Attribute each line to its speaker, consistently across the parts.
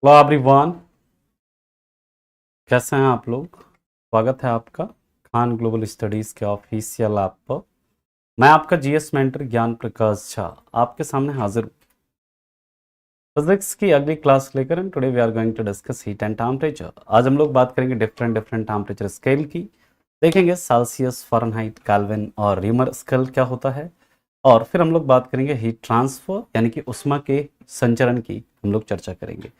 Speaker 1: Hello everyone, कैसे हैं आप लोग। स्वागत है आपका खान ग्लोबल स्टडीज़ के ऑफिशियल ऐप पर। मैं आपका जीएस मेंटर ज्ञान प्रकाश झा आपके सामने हाजिर हूँ फिजिक्स की अगली क्लास लेकर। And today we are going to discuss heat and temperature. आज हम लोग बात करेंगे डिफरेंट डिफरेंट टेम्परेचर स्केल की। देखेंगे सेल्सियस, फ़ारेनहाइट, केल्विन और रीमर स्केल क्या होता है। और फिर हम लोग बात करेंगे हीट ट्रांसफर यानी कि उष्मा के संचरण की हम लोग चर्चा करेंगे।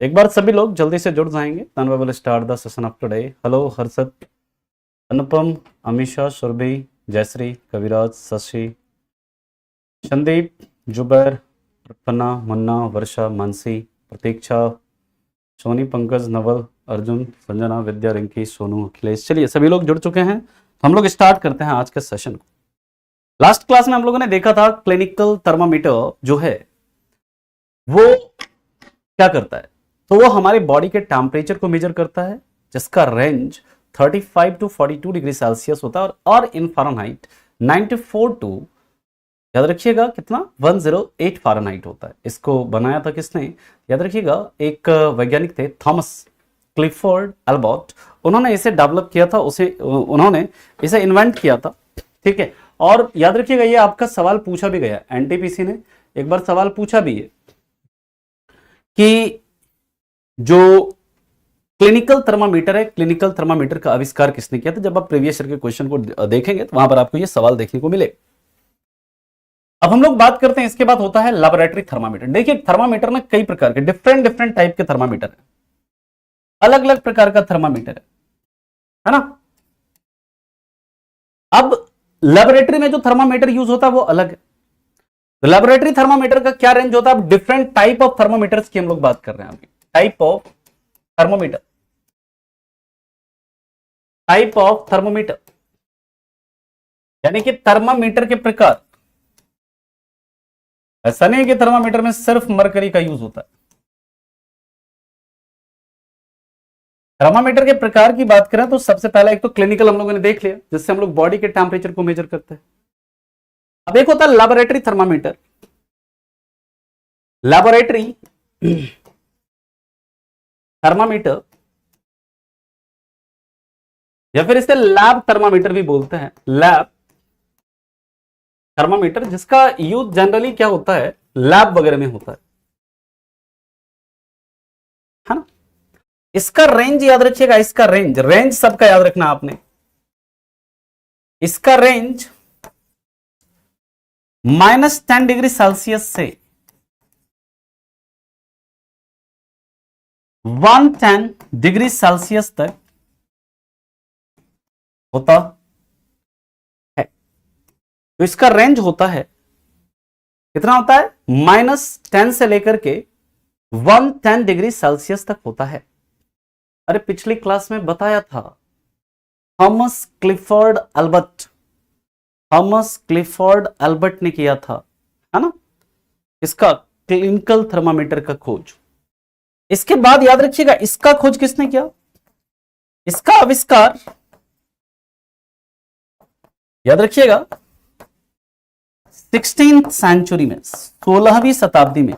Speaker 1: एक बार सभी लोग जल्दी से जुड़ जाएंगे। Then we will start the session of today. Hello Harshad, Anupam, Amisha, Surabhi, Jayashree, Kaviraj, Shashi, Sandeep, Zubair, Arpana, Munna, Varsha, Mansi, Pratiksha, Soni, Pankaj, Naval, Arjun, Sanjana, Vidya, Rinki, Sonu, Akhilesh. चलिए सभी लोग जुड़ चुके हैं तो हम लोग स्टार्ट करते हैं आज के सेशन को। लास्ट क्लास में हम लोगों ने देखा था क्लिनिकल थर्मामीटर जो है वो क्या करता है, तो वो हमारे बॉडी के टेम्परेचर को मेजर करता है जिसका रेंज 35 टू 42 डिग्री सेल्सियस होता है और इन फ़ारेनहाइट 94 टू, याद रखिएगा कितना, 108 फ़ारेनहाइट होता है। इसको बनाया था किसने, याद रखिएगा एक वैज्ञानिक थे थॉमस क्लिफोर्ड एल्बर्ट। उन्होंने इसे डेवलप किया था, उन्होंने इसे इन्वेंट किया था। ठीक है, और याद रखिएगा ये आपका सवाल पूछा भी गया, एनटीपीसी ने एक बार सवाल पूछा भी है कि जो क्लिनिकल थर्मामीटर है, क्लिनिकल थर्मामीटर का आविष्कार किसने किया था। जब आप प्रीवियस ईयर के क्वेश्चन को देखेंगे तो वहां पर आपको ये सवाल देखने को मिले। अब हम लोग बात करते हैं, इसके बाद होता है लैबोरेटरी थर्मामीटर। देखिए थर्मामीटर में कई प्रकार के डिफरेंट डिफरेंट टाइप के थर्मामीटर है, अलग अलग प्रकार का थर्मामीटर है ना। अब लैबोरेटरी में जो थर्मामीटर यूज होता है वो अलग है। तो लैबोरेटरी थर्मामीटर का क्या रेंज होता है। अब डिफरेंट टाइप ऑफ थर्मामीटर्स की हम लोग बात कर रहे हैं अभी। Type of thermometer, type of thermometer यानी कि थर्मामीटर के प्रकार। ऐसा नहीं है कि थर्मामीटर में सिर्फ मरकरी का यूज होता है। थर्मामीटर के प्रकार की बात करें तो सबसे पहला एक तो क्लिनिकल हम लोगों ने देख लिया, जिससे हम लोग बॉडी के टेम्परेचर को मेजर करते हैं। अब एक होता है लैबोरेटरी थर्मामीटर। लैबोरेटरी थर्मामीटर या फिर इसे लैब थर्मामीटर भी बोलते हैं, लैब थर्मामीटर, जिसका यूज जनरली क्या होता है, लैब वगैरह में होता है ना। इसका रेंज याद रखिएगा, इसका रेंज रेंज सबका याद रखना आपने। इसका रेंज -10 डिग्री सेल्सियस से 110 डिग्री सेल्सियस तक होता है। तो इसका रेंज होता है, कितना होता है, -10 से लेकर के 110 डिग्री सेल्सियस तक होता है। अरे पिछली क्लास में बताया था, Thomas Clifford Albert, Thomas Clifford Albert ने किया था, है ना, इसका क्लिनिकल थर्मामीटर का खोज। इसके बाद याद रखिएगा इसका खोज किसने किया, इसका आविष्कार याद रखिएगा 16th सेंचुरी में, 16वीं शताब्दी में।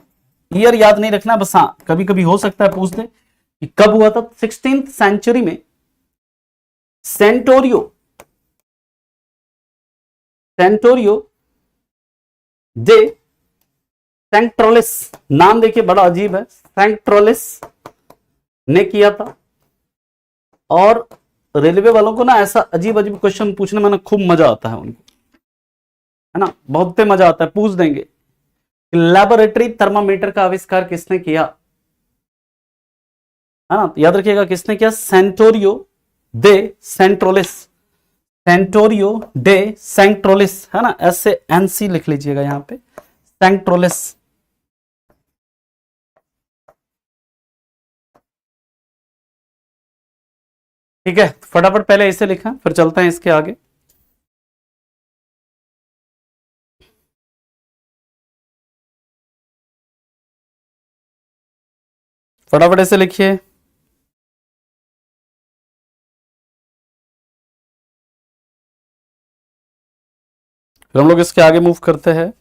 Speaker 1: ईयर याद नहीं रखना बस, हाँ कभी कभी हो सकता है पूछ दे कि कब हुआ था। 16th सेंचुरी में सेंटोरियो, सेंटोरियो दे सेंट्रोलिस, नाम देखिए बड़ा अजीब है, सेंट्रोलिस ने किया था। और रेलवे वालों को ना ऐसा अजीब अजीब क्वेश्चन पूछने में ना खूब मजा आता है उनको, है ना, बहुत मजा आता है। पूछ देंगे कि लैबोरेटरी थर्मामीटर का आविष्कार किसने किया, है ना, तो याद रखिएगा किसने किया, सेंटोरियो दे सेंट्रोलिस, सेंटोरियो डे सेंट्रोलिस, है ना, ऐसे एनसी लिख लीजिएगा यहां पे, सेंट्रोलिस। ठीक है, फटाफट पहले इसे लिखा फिर चलते हैं इसके आगे। फटाफट इसे लिखिए। फिर हम लोग इसके आगे मूव करते हैं।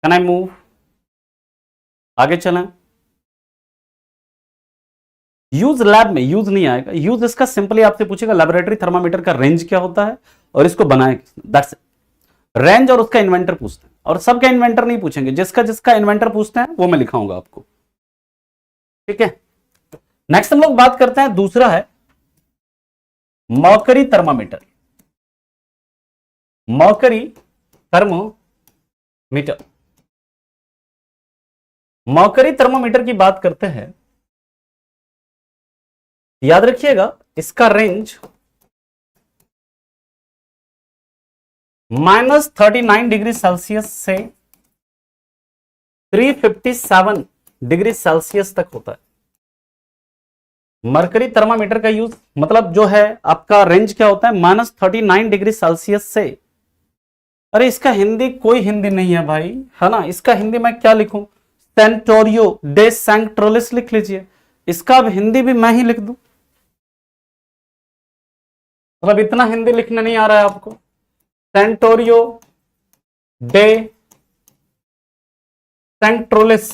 Speaker 1: Can I move? आगे चलें। यूज लैब में यूज नहीं आएगा, यूज इसका सिंपली आपसे पूछेगा लेबोरेटरी थर्मामीटर का रेंज क्या होता है और इसको बनाया किसने, दैट्स रेंज, और उसका इन्वेंटर पूछते हैं। और सबका इन्वेंटर नहीं पूछेंगे, जिसका जिसका इन्वेंटर पूछते हैं वो मैं लिखाऊंगा आपको, ठीक है। नेक्स्ट हम लोग बात करते हैं, दूसरा है mercury thermometer. Mercury thermometer, mercury thermometer की बात करते हैं। याद रखिएगा इसका रेंज -39 डिग्री सेल्सियस से 357 डिग्री सेल्सियस तक होता है। मरकरी थर्मामीटर का यूज मतलब जो है आपका रेंज क्या होता है, -39 डिग्री सेल्सियस से, अरे इसका हिंदी कोई हिंदी नहीं है भाई, है ना। इसका हिंदी मैं क्या लिखूं, सेंटोरियो डे सैंक्ट्रोलिस लिख लीजिए। इसका अब हिंदी भी मैं ही लिख दूं, मतलब इतना हिंदी लिखना नहीं आ रहा है आपको। सेंटोरियो डे सैंक्ट्रोलिस,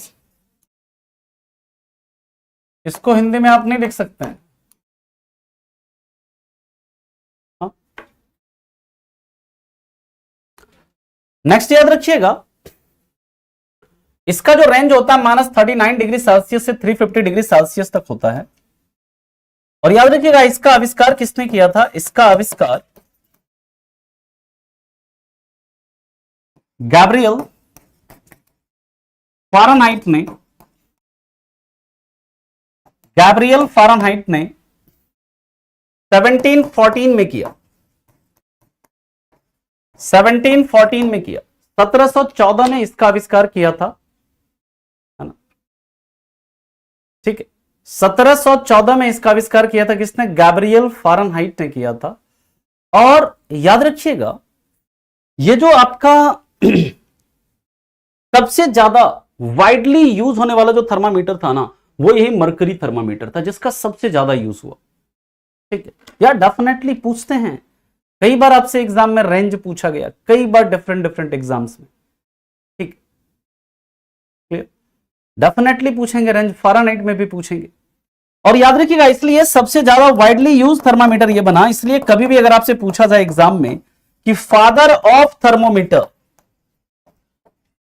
Speaker 1: इसको हिंदी में आप नहीं लिख सकते हैं। नेक्स्ट याद रखिएगा इसका जो रेंज होता है -39 डिग्री सेल्सियस से 350 डिग्री सेल्सियस तक होता है। और याद रखिएगा इसका आविष्कार किसने किया था, इसका आविष्कार गैब्रियल फ़ारेनहाइट ने, गैब्रियल फ़ारेनहाइट ने 1714 में किया, 1714 में किया। 1714 में इसका आविष्कार किया था, है ना, ठीक है। 1714 में इसका आविष्कार किया था किसने, गैब्रियल फ़ारेनहाइट ने किया था। और याद रखिएगा ये जो आपका सबसे ज्यादा वाइडली यूज होने वाला जो थर्मामीटर था ना, वो यही मरकरी थर्मामीटर था जिसका सबसे ज्यादा यूज हुआ, ठीक है। यार डेफिनेटली पूछते हैं, कई बार आपसे एग्जाम में रेंज पूछा गया, कई बार डिफरेंट डिफरेंट एग्जाम्स में, ठीक, क्लियर। डेफिनेटली पूछेंगे, रेंज फ़ारेनहाइट में भी पूछेंगे। और याद रखिएगा इसलिए सबसे ज्यादा वाइडली यूज थर्मामीटर ये बना, इसलिए कभी भी अगर आपसे पूछा जाए एग्जाम में कि father of thermometer,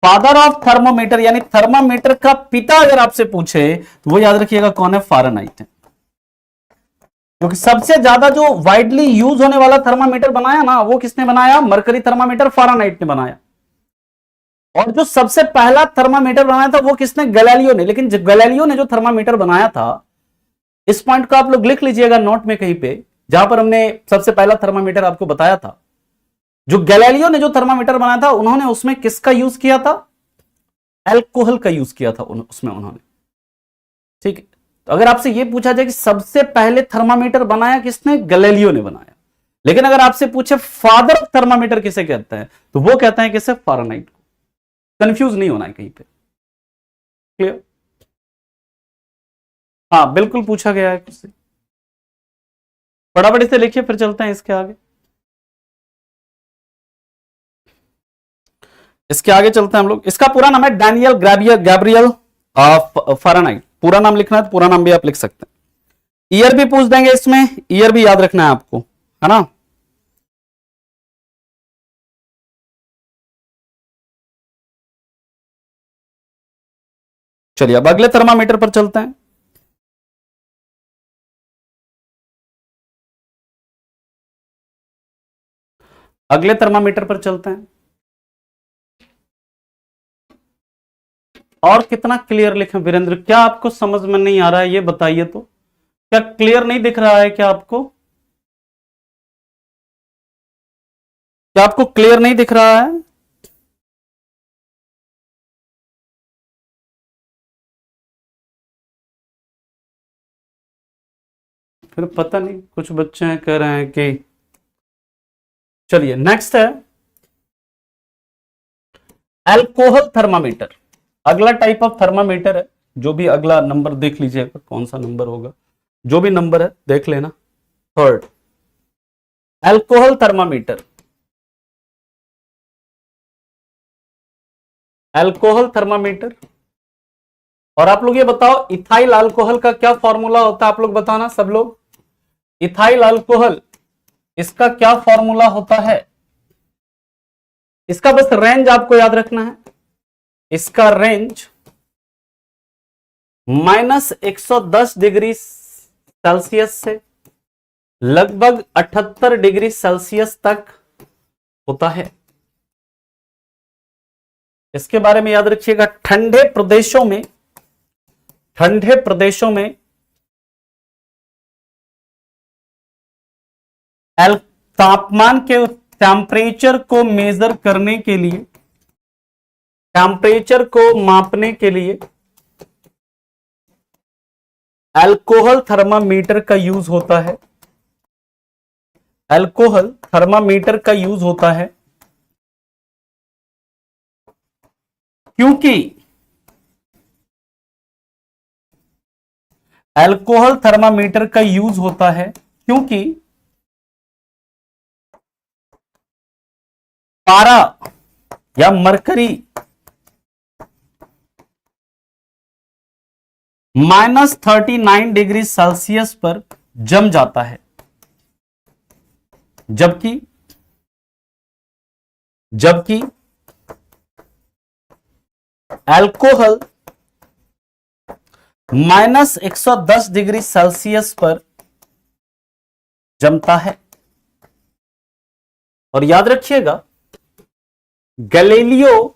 Speaker 1: father of thermometer यानी थर्मामीटर का पिता अगर आपसे पूछे तो वो याद रखिएगा कौन है, फ़ारेनहाइट है। क्योंकि सबसे ज्यादा जो वाइडली यूज होने वाला थर्मामीटर बनाया ना, वो किसने बनाया, मरकरी थर्मामीटर फ़ारेनहाइट ने बनाया। और जो सबसे पहला थर्मामीटर बनाया था वो किसने, गैलीलियो ने। लेकिन गैलीलियो ने जो थर्मामीटर बनाया था, इस पॉइंट को आप लोग लिख लीजिएगा नोट में कहीं पे, जहां पर हमने सबसे पहला थर्मामीटर आपको बताया था। जो गैलीलियो ने जो थर्मामीटर बनाया था, उन्होंने उसमें किसका यूज किया था, अल्कोहल का यूज किया था उसमें उन्होंने, ठीक है। तो अगर आपसे यह पूछा जाए कि सबसे पहले थर्मामीटर बनाया किसने, गैलीलियो ने बनाया। लेकिन अगर आपसे पूछे फादर ऑफ थर्मामीटर किसे कहते हैं, तो वो कहते हैं किसे, फ़ारेनहाइट को। कंफ्यूज नहीं होना है कहीं पे, क्लियर। हाँ बिल्कुल पूछा गया है किससे, फटाफट इसे लिखिए फिर चलते हैं इसके आगे। इसके आगे चलते हैं हम लोग। इसका पूरा नाम है डैनियल गैब्रियल फ़ारेनहाइट। पूरा नाम लिखना है तो पूरा नाम भी आप लिख सकते हैं। ईयर भी पूछ देंगे इसमें, ईयर भी याद रखना है आपको, है ना। चलिए अब अगले थर्मामीटर पर चलते हैं। अगले थर्मामीटर पर चलते हैं। और कितना क्लियर लिखें वीरेंद्र, क्या आपको समझ में नहीं आ रहा है ये बताइए तो, क्या क्लियर नहीं दिख रहा है, क्या आपको, क्या आपको क्लियर नहीं दिख रहा है। फिर पता नहीं, कुछ बच्चे कह रहे हैं कि, चलिए नेक्स्ट है अल्कोहल थर्मामीटर। अगला टाइप ऑफ थर्मामीटर है, जो भी अगला नंबर देख लीजिएगा कौन सा नंबर होगा, जो भी नंबर है देख लेना, third, alcohol thermometer. Alcohol thermometer. और आप लोग ये बताओ इथाइल अल्कोहल का क्या फॉर्मूला होता है, आप लोग बताना सब लोग। इथाइल अल्कोहल इसका क्या फॉर्मूला होता है, इसका बस रेंज आपको याद रखना है। इसका रेंज -110 डिग्री सेल्सियस से लगभग 78 डिग्री सेल्सियस तक होता है। इसके बारे में याद रखिएगा। ठंडे प्रदेशों में तापमान के टेम्परेचर को मेजर करने के लिए, टेम्परेचर को मापने के लिए अल्कोहल थर्मामीटर का यूज होता है। अल्कोहल थर्मामीटर का यूज होता है क्योंकि अल्कोहल थर्मामीटर का यूज होता है क्योंकि पारा या मरकरी -39 डिग्री सेल्सियस पर जम जाता है, जबकि अल्कोहल -110 डिग्री सेल्सियस पर जमता है। और याद रखिएगा गैलीलियो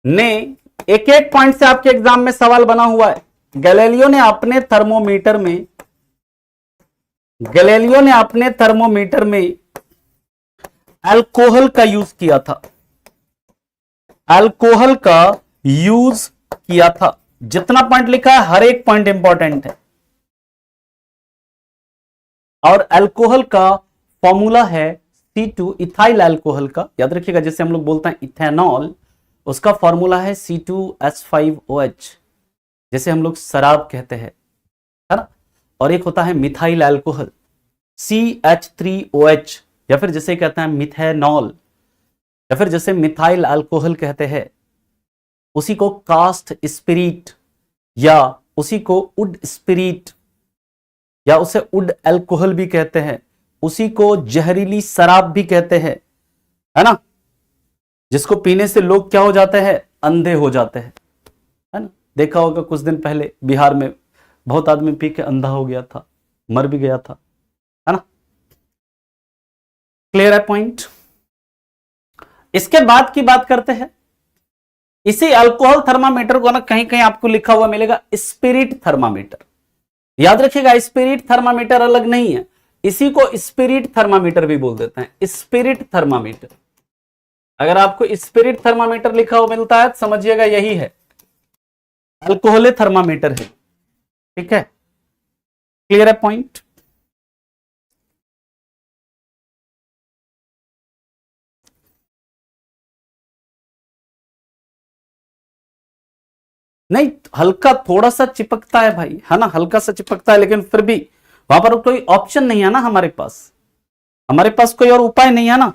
Speaker 1: ने एक एक पॉइंट से आपके एग्जाम में सवाल बना हुआ है। गैलीलियो ने अपने थर्मोमीटर में अल्कोहल का यूज किया था, अल्कोहल का यूज किया था। जितना पॉइंट लिखा है हर एक पॉइंट इंपॉर्टेंट है। और अल्कोहल का फॉर्मूला है C2, इथाइल अल्कोहल का याद रखिएगा, जैसे हम लोग बोलते हैं इथेनॉल, उसका फॉर्मूला है C2H5OH, जैसे हम लोग शराब कहते हैं, है ना। और एक होता है मिथाइल अल्कोहल CH3OH, या फिर जैसे कहते हैं मिथेनॉल, या फिर जैसे मिथाइल अल्कोहल कहते हैं, उसी को कास्ट स्पिरिट या उसी को वुड स्पिरिट या उसे वुड अल्कोहल भी कहते हैं, उसी को जहरीली शराब भी कहते हैं, है ना, जिसको पीने से लोग क्या हो जाते हैं, अंधे हो जाते हैं, है ना। देखा होगा कुछ दिन पहले बिहार में बहुत आदमी पी के अंधा हो गया था, मर भी गया था, है ना। क्लियर है पॉइंट। इसके बाद की बात करते हैं। इसी अल्कोहल थर्मामीटर को ना कहीं कहीं आपको लिखा हुआ मिलेगा स्पिरिट थर्मामीटर। याद रखिएगा स्पिरिट थर्मामीटर अलग नहीं है, इसी को स्पिरिट थर्मामीटर भी बोल देते हैं, स्पिरिट थर्मामीटर। अगर आपको स्पिरिट थर्मामीटर लिखा हुआ मिलता है तो समझिएगा यही है, अल्कोहल थर्मामीटर है, ठीक है। क्लियर है पॉइंट। नहीं, हल्का थोड़ा सा चिपकता है भाई, है ना, हल्का सा चिपकता है, लेकिन फिर भी वहां पर कोई ऑप्शन नहीं है ना हमारे पास कोई और उपाय नहीं है ना,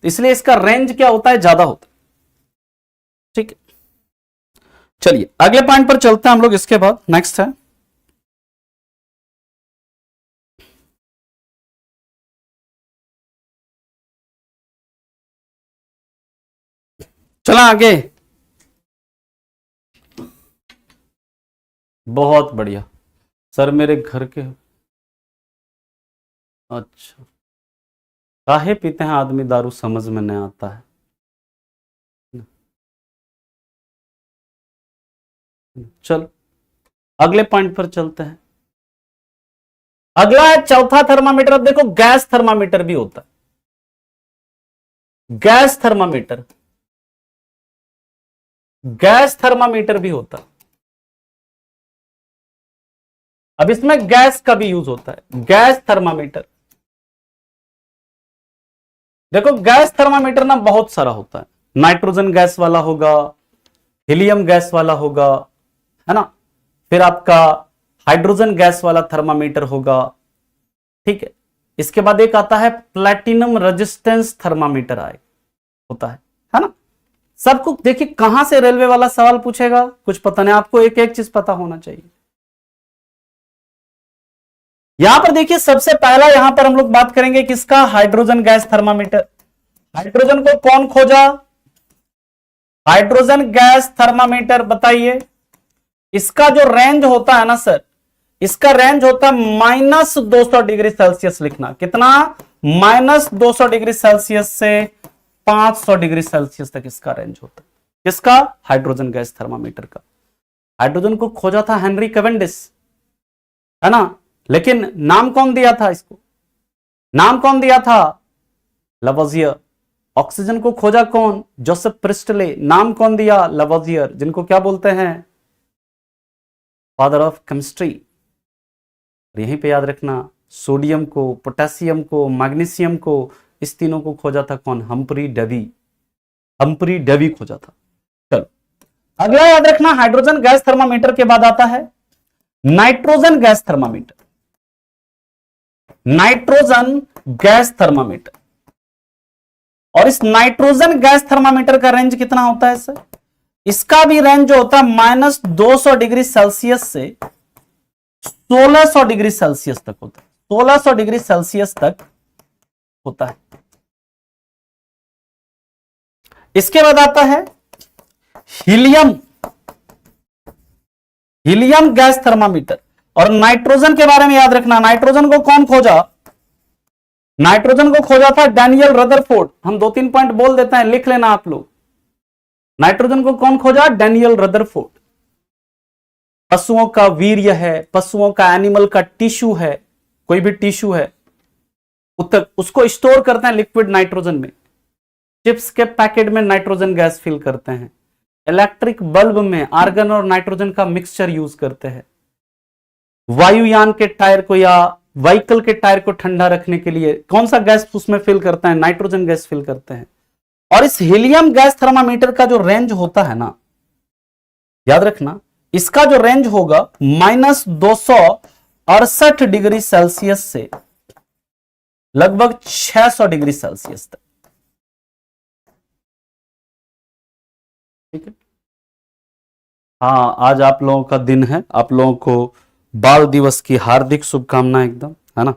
Speaker 1: इसलिए इसका रेंज क्या होता है, ज्यादा होता है, ठीक है। चलिए अगले पॉइंट पर चलते हैं हम लोग। इसके बाद नेक्स्ट है चला आगे। बहुत बढ़िया सर, मेरे घर के, अच्छा, काहे पीते हैं आदमी दारू समझ में नहीं आता है। चल अगले पॉइंट पर चलते हैं। अगला है चौथा थर्मामीटर। अब देखो गैस थर्मामीटर भी होता है, गैस थर्मामीटर भी होता है। अब इसमें गैस का भी यूज होता है, गैस थर्मामीटर। देखो गैस थर्मामीटर ना बहुत सारा होता है, नाइट्रोजन गैस वाला होगा, हीलियम गैस वाला होगा, है ना, फिर आपका हाइड्रोजन गैस वाला थर्मामीटर होगा, ठीक है। इसके बाद एक आता है प्लैटिनम रेजिस्टेंस थर्मामीटर होता है ना। सबको देखिए, कहां से रेलवे वाला सवाल पूछेगा कुछ पता नहीं, आपको एक एक चीज पता होना चाहिए। यहां पर देखिए, सबसे पहला यहां पर हम लोग बात करेंगे किसका, हाइड्रोजन गैस थर्मामीटर। हाइड्रोजन को कौन खोजा, हाइड्रोजन गैस थर्मामीटर। बताइए, इसका जो रेंज होता है ना सर, इसका रेंज होता है -200 डिग्री सेल्सियस। लिखना कितना, -200 डिग्री सेल्सियस से 500 डिग्री सेल्सियस तक इसका रेंज होता है। किसका, हाइड्रोजन गैस थर्मामीटर का। हाइड्रोजन को खोजा था हेनरी कैवेंडिश, है ना, लेकिन नाम कौन दिया था इसको, नाम कौन दिया था, लवोजियर। ऑक्सीजन को खोजा कौन, जोसेफ प्रिस्टले। नाम कौन दिया, लवोजियर, जिनको क्या बोलते हैं, फादर ऑफ केमिस्ट्री। यहीं पे याद रखना, सोडियम को, पोटेशियम को, मैग्नीशियम को, इस तीनों को खोजा था कौन, हम्फ्री डेवी। हम्फ्री डेवी खोजा था। चलो अगला याद रखना, हाइड्रोजन गैस थर्मामीटर के बाद आता है nitrogen gas thermometer. Nitrogen gas thermometer, और इस नाइट्रोजन गैस थर्मामीटर का रेंज कितना होता है सर, इसका भी रेंज जो होता है -200 डिग्री सेल्सियस से 1600 डिग्री सेल्सियस तक होता है। 1600 डिग्री सेल्सियस तक होता है। इसके बाद आता है हीलियम, हीलियम गैस थर्मामीटर। और नाइट्रोजन के बारे में याद रखना, नाइट्रोजन को कौन खोजा, नाइट्रोजन को खोजा था डैनियल रदरफोर्ड। हम 2-3 पॉइंट बोल देते हैं, लिख लेना आप लोग। नाइट्रोजन को कौन खोजा, डैनियल रदरफोर्ड। पशुओं का वीर्य है, पशुओं का एनिमल का टिश्यू है, कोई भी टिश्यू है, उसको स्टोर करते हैं लिक्विड नाइट्रोजन में। चिप्स के पैकेट में नाइट्रोजन गैस फिल करते हैं। इलेक्ट्रिक बल्ब में आर्गन और नाइट्रोजन का मिक्सचर यूज करते हैं। वायुयान के टायर को या व्हीकल के टायर को ठंडा रखने के लिए कौन सा गैस उसमें फिल करते हैं, नाइट्रोजन गैस फिल करते हैं। और इस हीलियम गैस थर्मामीटर का जो रेंज होता है ना, याद रखना, इसका जो रेंज होगा -268 डिग्री सेल्सियस से लगभग 600 डिग्री सेल्सियस तक। ठीक है, हाँ, आज आप लोगों का दिन है, आप लोगों को बाल दिवस की हार्दिक शुभकामनाएं एकदम, है ना।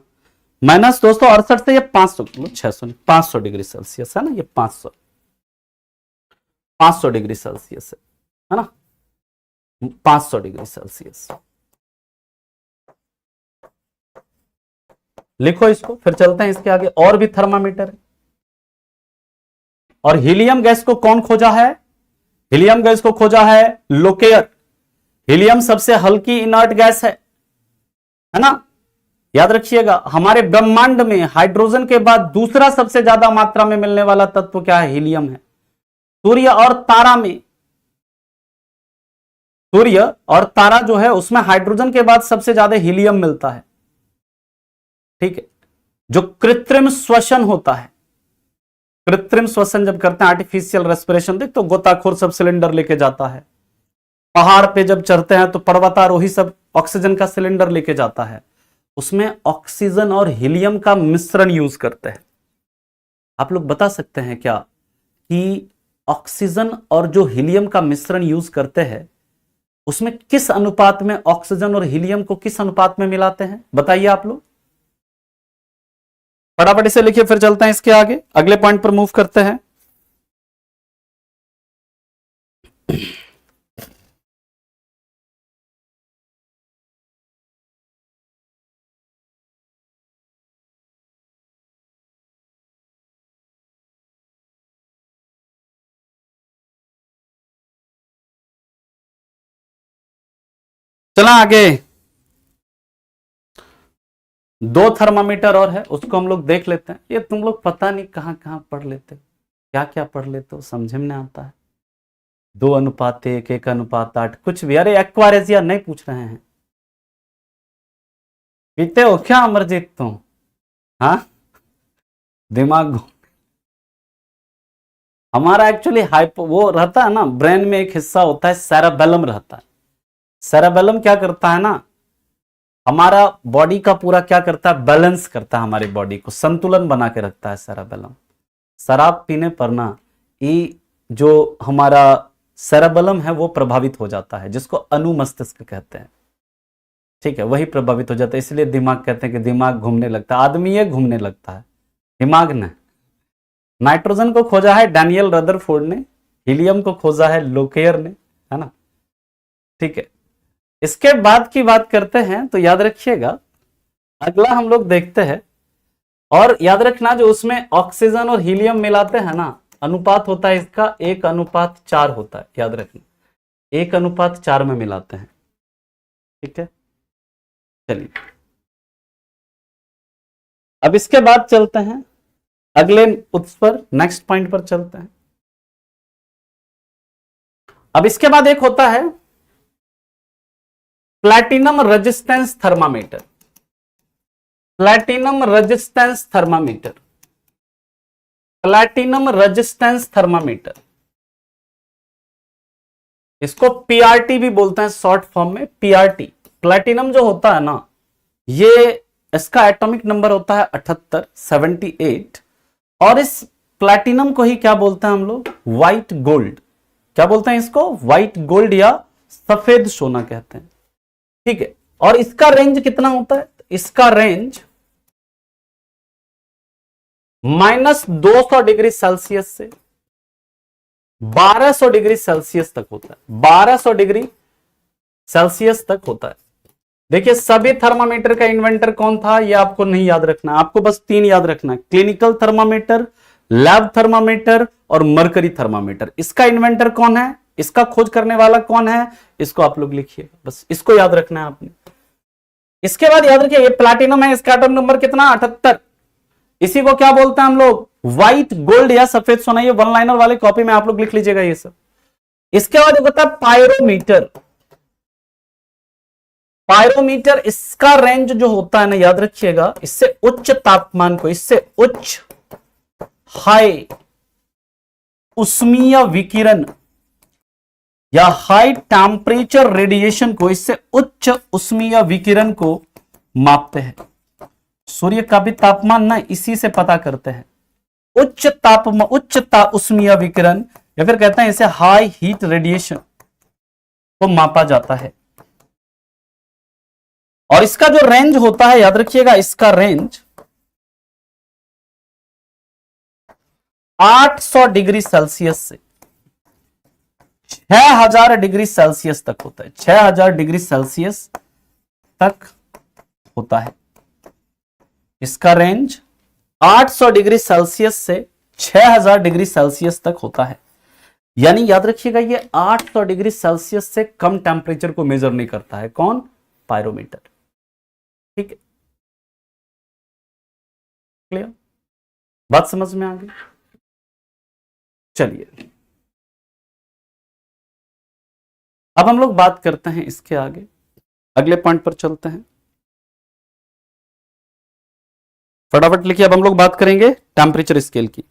Speaker 1: -268 से ये 500, 600 500 डिग्री सेल्सियस है ना, ये 500 डिग्री सेल्सियस है ना, 500 डिग्री सेल्सियस। लिखो इसको, फिर चलते हैं इसके आगे। और भी थर्मामीटर है। और हीलियम गैस को कौन खोजा है, हीलियम गैस को खोजा है लोकेयर। हीलियम सबसे हल्की इनर्ट गैस है ना। याद रखिएगा, हमारे ब्रह्मांड में हाइड्रोजन के बाद दूसरा सबसे ज्यादा मात्रा में मिलने वाला तत्व क्या है, हीलियम है। सूर्य और तारा में, सूर्य और तारा जो है उसमें हाइड्रोजन के बाद सबसे ज्यादा हीलियम मिलता है। ठीक है, जो कृत्रिम श्वसन होता है, कृत्रिम श्वसन जब करते हैं, आर्टिफिशियल रेस्पिरेशन, देख तो गोताखोर सब सिलेंडर लेके जाता है। पहाड़ पे जब चढ़ते हैं तो पर्वतारोही सब ऑक्सीजन का सिलेंडर लेके जाता है। उसमें ऑक्सीजन और हीलियम का मिश्रण यूज करते हैं। आप लोग बता सकते हैं क्या कि ऑक्सीजन और जो हीलियम का मिश्रण यूज करते हैं उसमें किस अनुपात में ऑक्सीजन और हीलियम को किस अनुपात में मिलाते हैं, बताइए आप लोग। फटाफट से लिखिए, फिर चलते हैं इसके आगे, अगले पॉइंट पर मूव करते हैं। चला आगे, 2 थर्मामीटर और है, उसको हम लोग देख लेते हैं। ये तुम लोग पता नहीं कहां कहां पढ़ लेते हो, क्या क्या पढ़ लेते हो, समझ में नहीं आता है। 2:1, 1:8, कुछ भी। अरे एक्वारेजिया नहीं पूछ रहे हैं, पीते हो क्या अमरजीत तुम, हाँ, दिमाग हमारा एक्चुअली हाइपो वो रहता है ना, ब्रेन में एक हिस्सा होता है सेरेबेलम रहता है। सेरेबेलम क्या करता है ना, हमारा बॉडी का पूरा क्या करता है, बैलेंस करता है, हमारी बॉडी को संतुलन बना के रखता है सेरेबेलम। शराब पीने पर ना ये जो हमारा सेरेबेलम है वो प्रभावित हो जाता है, जिसको अनुमस्तिष्क कहते हैं। ठीक है, वही प्रभावित हो जाता है, इसलिए दिमाग कहते हैं कि दिमाग घूमने लगता है। आदमी ये घूमने लगता है, दिमाग ने। नाइट्रोजन को खोजा है डैनियल रदरफोर्ड ने, हीलियम को खोजा है लोकेयर ने, है ना। ठीक है, इसके बाद की बात करते हैं तो याद रखिएगा, अगला हम लोग देखते हैं। और याद रखना, जो उसमें ऑक्सीजन और हीलियम मिलाते हैं ना, अनुपात होता है इसका 1:4 होता है, याद रखना 1:4 में मिलाते हैं। ठीक है, चलिए अब इसके बाद चलते हैं अगले उस पर, नेक्स्ट पॉइंट पर चलते हैं। अब इसके बाद एक होता है platinum resistance thermometer. Platinum resistance thermometer, platinum resistance thermometer, इसको पीआरटी भी बोलते हैं शॉर्ट फॉर्म में, पीआरटी। प्लैटिनम जो होता है ना, ये इसका एटॉमिक नंबर होता है 78, 78। और इस प्लैटिनम को ही क्या बोलते हैं हम लोग, व्हाइट गोल्ड। क्या बोलते हैं इसको, व्हाइट गोल्ड या सफेद सोना कहते हैं। ठीक है, और इसका रेंज कितना होता है, इसका रेंज -200 डिग्री सेल्सियस से 1200 डिग्री सेल्सियस तक होता है। 1200 डिग्री सेल्सियस तक होता है। देखिए, सभी थर्मामीटर का इन्वेंटर कौन था, ये आपको नहीं याद रखना, आपको बस 3 याद रखना है, क्लिनिकल थर्मामीटर, लैब थर्मामीटर और मरकरी थर्मामीटर। इसका इन्वेंटर कौन है, इसका खोज करने वाला कौन है, इसको आप लोग लिखिए, बस इसको याद रखना है आपने। इसके बाद याद रखिए, ये प्लैटिनम है, इसका एटॉमिक नंबर कितना, 78। इसी को क्या बोलते हैं हम लोग, व्हाइट गोल्ड या सफेद सोना। ये वन लाइनर वाले कॉपी में आप लोग लिख लीजिएगा ये सब। इसके बाद होता है पायरोमीटर। पायरोमीटर, इसका रेंज जो होता है ना, याद रखिएगा, इससे उच्च तापमान को, इससे उच्च हाई उष्मीय विकिरण या हाई टेम्परेचर रेडिएशन को, इससे उच्च उष्मीय विकिरण को मापते हैं। सूर्य का भी तापमान ना इसी से पता करते हैं, उच्च तापमान, उष्मीय विकिरण, या फिर कहते हैं इसे हाई हीट रेडिएशन को मापा जाता है। और इसका जो रेंज होता है, याद रखिएगा, इसका रेंज 800 डिग्री सेल्सियस से 6000 डिग्री सेल्सियस तक होता है। 6000 डिग्री सेल्सियस तक होता है इसका रेंज। 800 डिग्री सेल्सियस से 6000 डिग्री सेल्सियस तक होता है। यानी याद रखिएगा, ये 800 डिग्री सेल्सियस से कम टेम्परेचर को मेजर नहीं करता है। कौन, पायरोमीटर। ठीक है, क्लियर, बात समझ में आ गई। चलिए अब हम लोग बात करते हैं इसके आगे, अगले पॉइंट पर चलते हैं। फटाफट लिखिए, अब हम लोग बात करेंगे टेम्परेचर स्केल की।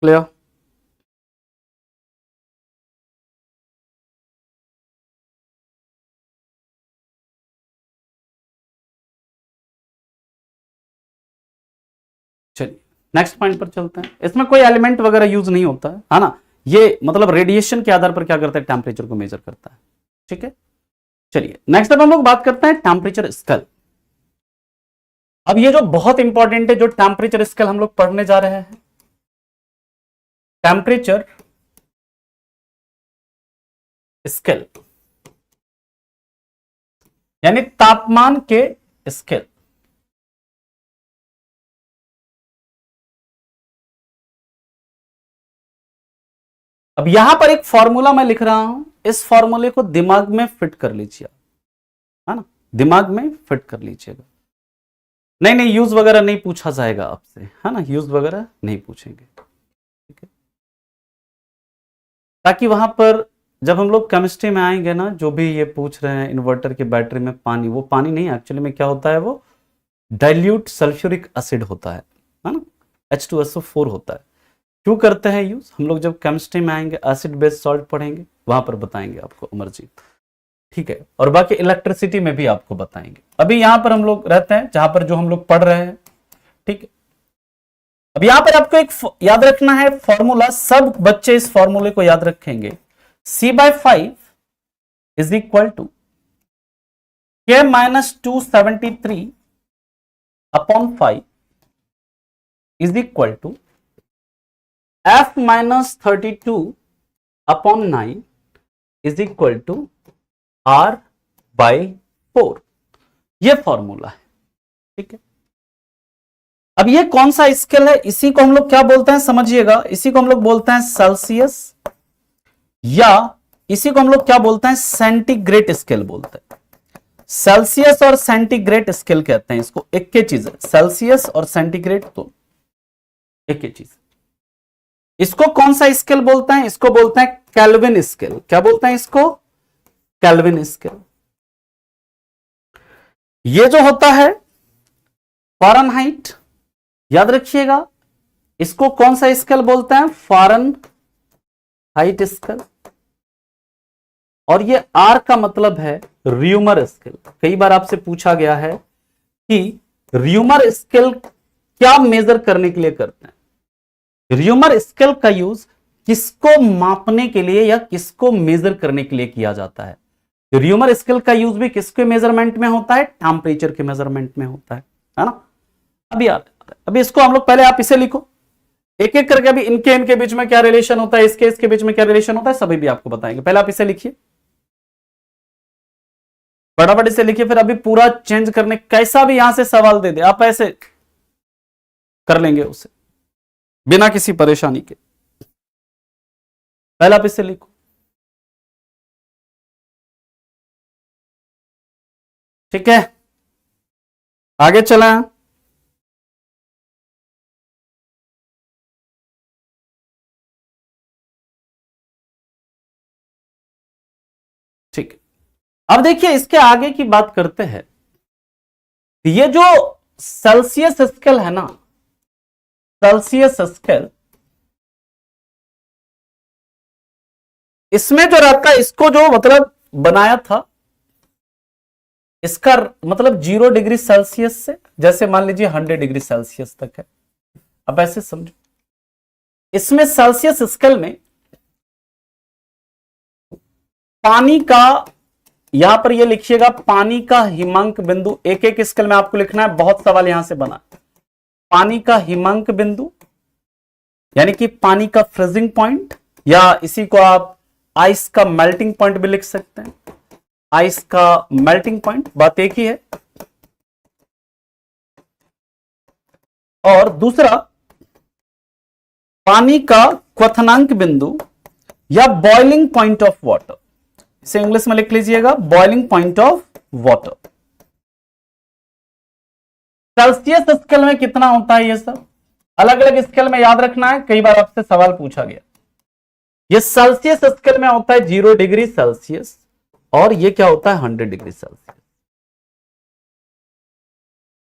Speaker 1: क्लियर, चलिए नेक्स्ट पॉइंट पर चलते हैं। इसमें कोई एलिमेंट वगैरह यूज नहीं होता है ना, ये मतलब रेडिएशन के आधार पर क्या करता है, टेम्परेचर को मेजर करता है। ठीक है, चलिए नेक्स्ट अब हम लोग बात करते हैं टेम्परेचर स्केल। अब ये जो बहुत इंपॉर्टेंट है, जो टेम्परेचर स्केल हम लोग पढ़ने जा रहे हैं, टेम्परेचर स्केल यानी तापमान के स्केल। अब यहां पर एक फॉर्मूला मैं लिख रहा हूं, इस फॉर्मूले को दिमाग में फिट कर लीजिए, है ना, दिमाग में फिट कर लीजिएगा। नहीं नहीं, यूज वगैरह नहीं पूछा जाएगा आपसे, है ना, यूज वगैरह नहीं पूछेंगे। ठीक है, ताकि वहां पर जब हम लोग केमिस्ट्री में आएंगे ना, जो भी ये पूछ रहे हैं इन्वर्टर की बैटरी में पानी, वो पानी नहीं, एक्चुअली में क्या होता है, वो डाइल्यूट सल्फ्यूरिक एसिड होता है ना, H2SO4 होता है। क्यों करते हैं यूज, हम लोग जब केमिस्ट्री में आएंगे एसिड बेस सॉल्ट पढ़ेंगे वहां पर बताएंगे आपको अमरजीत, ठीक है। और बाकी इलेक्ट्रिसिटी में भी आपको बताएंगे। अभी यहां पर हम लोग रहते हैं जहां पर जो हम लोग पढ़ रहे हैं, ठीक है। अब यहां पर आपको एक याद रखना है फॉर्मूला, सब बच्चे इस फॉर्मूले को याद रखेंगे। C/5 is equal to K-273 upon 5 is equal to F-32 upon 9 is equal to R/4। ये फॉर्मूला है, ठीक है। अब ये कौन सा स्केल है, इसी को हम लोग क्या बोलते हैं समझिएगा, इसी को हम लोग बोलते हैं सेल्सियस, या इसी को हम लोग क्या बोलते हैं, सेंटीग्रेड स्केल बोलते हैं। सेल्सियस और सेंटीग्रेड स्केल कहते हैं इसको, एक ही चीज है, सेल्सियस और सेंटीग्रेड तो एक ही चीज। इसको कौन सा स्केल बोलते हैं, इसको बोलते हैं केल्विन स्केल। क्या बोलते हैं इसको, केल्विन स्केल। ये जो होता है फ़ारेनहाइट, याद रखिएगा, इसको कौन सा स्केल बोलते हैं, फ़ारेनहाइट स्केल। और ये R का मतलब है र्यूमर स्केल। कई बार आपसे पूछा गया है कि र्यूमर स्केल क्या मेजर करने के लिए करते हैं। र्यूमर स्केल का यूज किसको मापने के लिए या किसको मेजर करने के लिए किया जाता है। र्यूमर स्केल का यूज भी किसके मेजरमेंट में होता है, टेम्परेचर के मेजरमेंट में होता है ना। अभी इसको हम लोग, पहले आप इसे लिखो एक एक करके, अभी इनके बीच में क्या रिलेशन होता है, इसके बीच में क्या रिलेशन होता है, सभी भी आपको बताएंगे। पहले आप इसे लिखिए, फटाफट इसे लिखिए, फिर अभी पूरा चेंज करने, कैसा भी यहां से सवाल दे दे आप ऐसे कर लेंगे उसे बिना किसी परेशानी के। पहले आप इसे लिखो, ठीक है। आगे चलें, ठीक। अब देखिए इसके आगे की बात करते हैं। ये जो सेल्सियस स्केल है ना, सेल्सियस स्केल, इसमें जो रहता है, इसको जो मतलब बनाया था, इसका मतलब 0 डिग्री सेल्सियस से, जैसे मान लीजिए 100 डिग्री सेल्सियस तक है। अब ऐसे समझो, इसमें सेल्सियस स्केल में पानी का, यहां पर ये लिखिएगा, पानी का हिमांक बिंदु, एक एक स्केल में आपको लिखना है, बहुत सवाल यहां से बना। पानी का हिमांक बिंदु यानी कि पानी का फ्रीजिंग पॉइंट, या इसी को आप आइस का मेल्टिंग पॉइंट भी लिख सकते हैं। आइस का मेल्टिंग पॉइंट, बात एक ही है। और दूसरा, पानी का क्वथनांक बिंदु या बॉइलिंग पॉइंट ऑफ वाटर, इसे इंग्लिश में लिख लीजिएगा, boiling point of water. Celsius scale में कितना होता है, ये सब अलग अलग स्केल में याद रखना है, कई बार आपसे सवाल पूछा गया। ये सेल्सियस स्केल में होता है 0 डिग्री सेल्सियस, और ये क्या होता है 100 डिग्री सेल्सियस।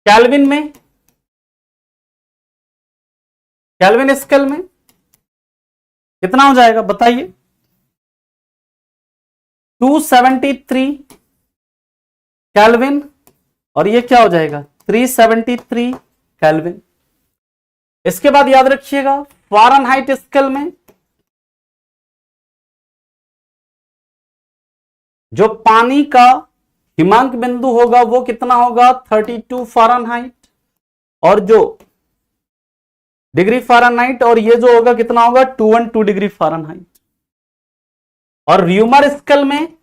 Speaker 1: केल्विन में, केल्विन स्केल में कितना हो जाएगा बताइए, 273 केल्विन, और ये क्या हो जाएगा 373 केल्विन। इसके बाद याद रखिएगा फ़ारेनहाइट स्केल में जो पानी का हिमांक बिंदु होगा वो कितना होगा 32 फ़ारेनहाइट, और जो डिग्री फ़ारेनहाइट, और ये जो होगा कितना होगा 212 डिग्री फ़ारेनहाइट। और र्यूमर स्केल में,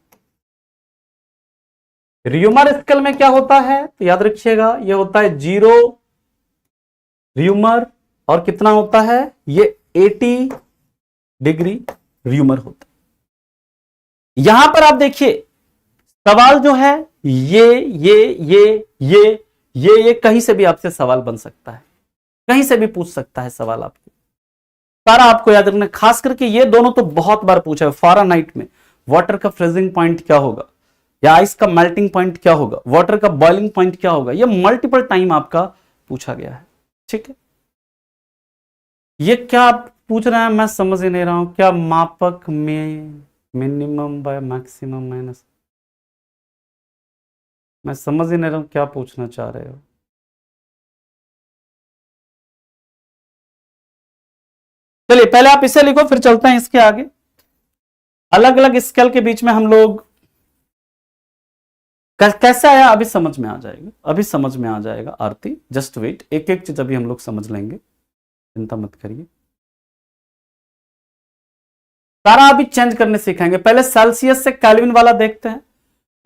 Speaker 1: र्यूमर स्केल में क्या होता है तो याद रखिएगा, ये होता है 0 र्यूमर, और कितना होता है ये 80 डिग्री र्यूमर होता है। यहां पर आप देखिए सवाल जो है ये कहीं से भी आपसे सवाल बन सकता है, कहीं से भी पूछ सकता है सवाल आपको, सारा आपको याद रखना। खास करके ये दोनों तो बहुत बार पूछा है फ़ारेनहाइट में, वाटर का फ्रीजिंग पॉइंट क्या होगा, या आइस का मेल्टिंग पॉइंट क्या होगा, वाटर का बॉइलिंग पॉइंट क्या होगा, ये मल्टीपल टाइम आपका पूछा गया है। ठीक है, ये क्या आप पूछ रहे हैं मैं समझ ही नहीं रहा हूं, क्या मापक में मिनिमम बाय मैक्सिमम माइनस, मैं समझ ही नहीं रहा हूं क्या पूछना चाह रहे हो। चलिए पहले आप इसे लिखो फिर चलते हैं इसके आगे। अलग अलग स्केल के बीच में हम लोग कैसे आया अभी समझ में आ जाएगा, अभी समझ में आ जाएगा आरती, जस्ट वेट, एक एक चीज अभी हम लोग समझ लेंगे, चिंता मत करिए। सारा अभी चेंज करने सीखेंगे, पहले सेल्सियस से केल्विन वाला देखते हैं,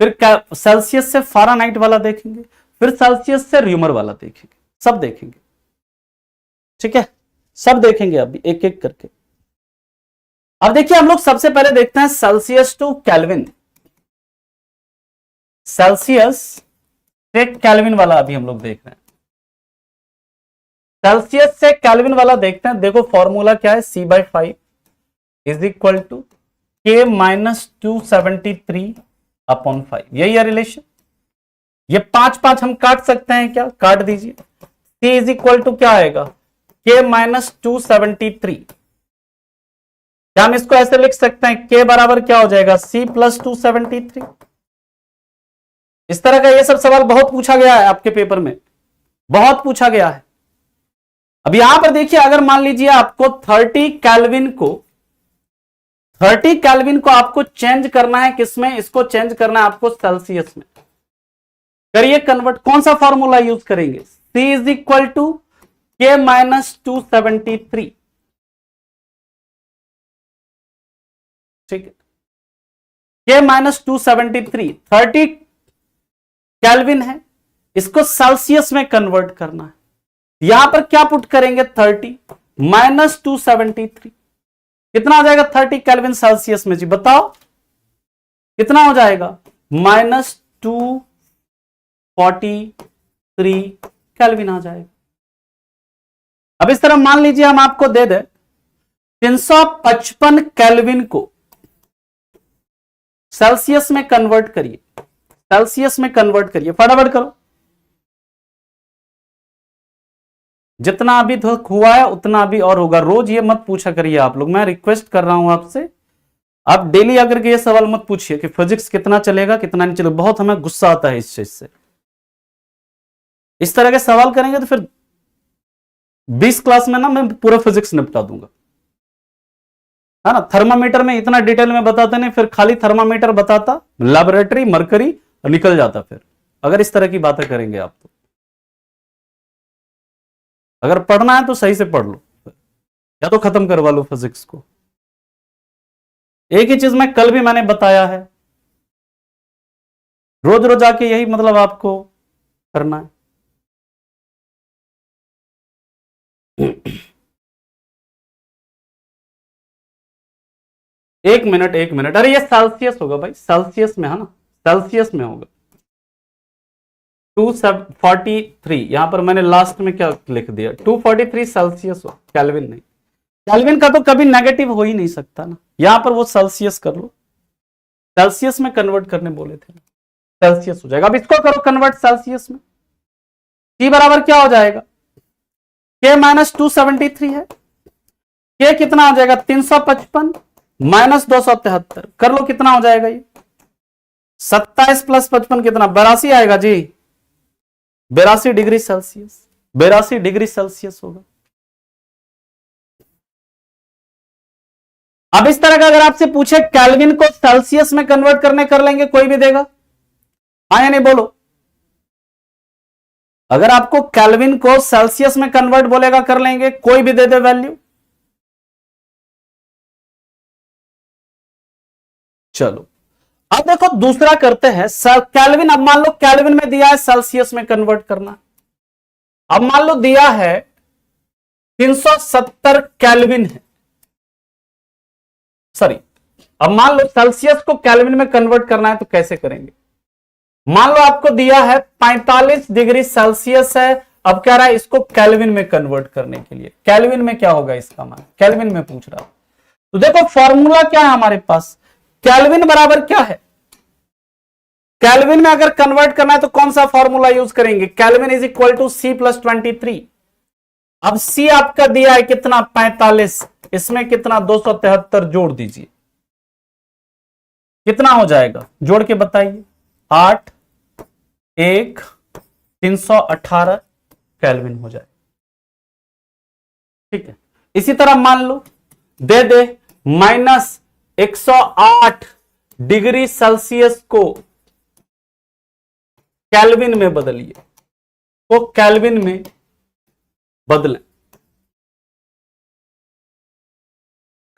Speaker 1: फिर सेल्सियस से फ़ारेनहाइट वाला देखेंगे, फिर सेल्सियस से र्यूमर वाला देखेंगे, सब देखेंगे। ठीक है, सब देखेंगे अभी एक एक करके। अब देखिए हम लोग सबसे पहले देखते हैं सेल्सियस टू केल्विन, सेल्सियस से केल्विन वाला अभी हम लोग देख रहे हैं। सेल्सियस से केल्विन वाला देखते हैं, देखो फॉर्मूला क्या है, C/5 is equal to K minus 273/5, यही है रिलेशन। ये 5 हम काट सकते हैं क्या, काट दीजिए। C इज इक्वल टू क्या आएगा, K माइनस 273, क्या हम इसको ऐसे लिख सकते हैं, K बराबर क्या हो जाएगा, C प्लस 273। इस तरह का ये सब सवाल बहुत पूछा गया है आपके पेपर में, बहुत पूछा गया है। अब यहां पर देखिए, अगर मान लीजिए आपको 30 केल्विन को आपको चेंज करना है किसमें, इसको चेंज करना है आपको सेल्सियस में, करिए कन्वर्ट, कौन सा फॉर्मूला यूज करेंगे, C is equal to K minus 273। ठीक है, K माइनस 273, 30 केल्विन है, इसको सेल्सियस में कन्वर्ट करना है, यहां पर क्या पुट करेंगे, 30 माइनस 273, कितना हो जाएगा 30 केल्विन सेल्सियस में जी, बताओ कितना हो जाएगा, माइनस 243 केल्विन आ जाएगा। अब इस तरह मान लीजिए हम आपको दे दें 355 केल्विन को सेल्सियस में कन्वर्ट करिए, सेल्सियस में कन्वर्ट करिए, फटाफट करो, जितना अभी तक हुआ है उतना अभी और होगा। रोज ये मत पूछा करिए आप लोग, मैं रिक्वेस्ट कर रहा हूं आपसे, आप डेली आकर के ये सवाल मत पूछिए कि फिजिक्स कितना चलेगा कितना नहीं चलेगा, बहुत हमें गुस्सा आता है इस चीज से। इस तरह के सवाल करेंगे तो फिर 20 क्लास में ना मैं पूरा फिजिक्स निपटा दूंगा, है ना। थर्मामीटर में इतना डिटेल में बताते नहीं, फिर खाली थर्मामीटर बताता, लैबोरेटरी मरकरी निकल जाता फिर, अगर इस तरह की बातें करेंगे आप तो। अगर पढ़ना है तो सही से पढ़ लो, या तो खत्म करवा लो फिजिक्स को। एक ही चीज में कल भी मैंने बताया है, रोज रोज आके यही मतलब आपको करना है। एक मिनट, अरे ये सेल्सियस होगा भाई, सेल्सियस में है ना, सेल्सियस में होगा। 243, यहां पर मैंने लास्ट में क्या लिख दिया, 243 सेल्सियस हो, केल्विन नहीं। केल्विन का तो कभी नेगेटिव हो ही नहीं सकता ना, यहां पर वो सेल्सियस कर लो, सेल्सियस में कन्वर्ट करने बोले थे, सेल्सियस हो जाएगा। अब इसको करो कन्वर्ट सेल्सियस में, T बराबर क्या हो जाएगा, K माइनस 273 है, K कितना हो जाएगा 355 माइनस 273, कर लो कितना हो जाएगा ये, 27 प्लस 55 कितना, 82 आएगा जी, 82 डिग्री सेल्सियस, 82 डिग्री सेल्सियस होगा। अब इस तरह का अगर आपसे पूछे केल्विन को सेल्सियस में कन्वर्ट करने, कर लेंगे, कोई भी देगा, हाँ या नहीं बोलो। अगर आपको केल्विन को सेल्सियस में कन्वर्ट बोलेगा, कर लेंगे, कोई भी दे दे वैल्यू। चलो अब देखो दूसरा करते हैं, केल्विन, अब मान लो केल्विन में दिया है सेल्सियस में कन्वर्ट करना, अब मान लो दिया है 370 केल्विन है, सॉरी, अब मान लो सेल्सियस को केल्विन में कन्वर्ट करना है तो कैसे करेंगे। मान लो आपको दिया है 45 डिग्री सेल्सियस है, अब कह रहा है इसको केल्विन में कन्वर्ट करने के लिए, केल्विन में क्या होगा इसका मान, केल्विन में पूछ रहा हूं। तो देखो फॉर्मूला क्या है हमारे पास, केल्विन बराबर क्या है? केल्विन में अगर कन्वर्ट करना है तो कौन सा फॉर्मूला यूज करेंगे? Kelvin is equal to C plus 23। अब सी आपका दिया है कितना? 45। इसमें कितना? 273 जोड़ दीजिए, कितना हो जाएगा? जोड़ के बताइए। 8 1 318 केल्विन हो जाए। ठीक है, इसी तरह मान लो दे दे माइनस 108 डिग्री सेल्सियस को केल्विन में बदलिए, तो केल्विन में बदलें,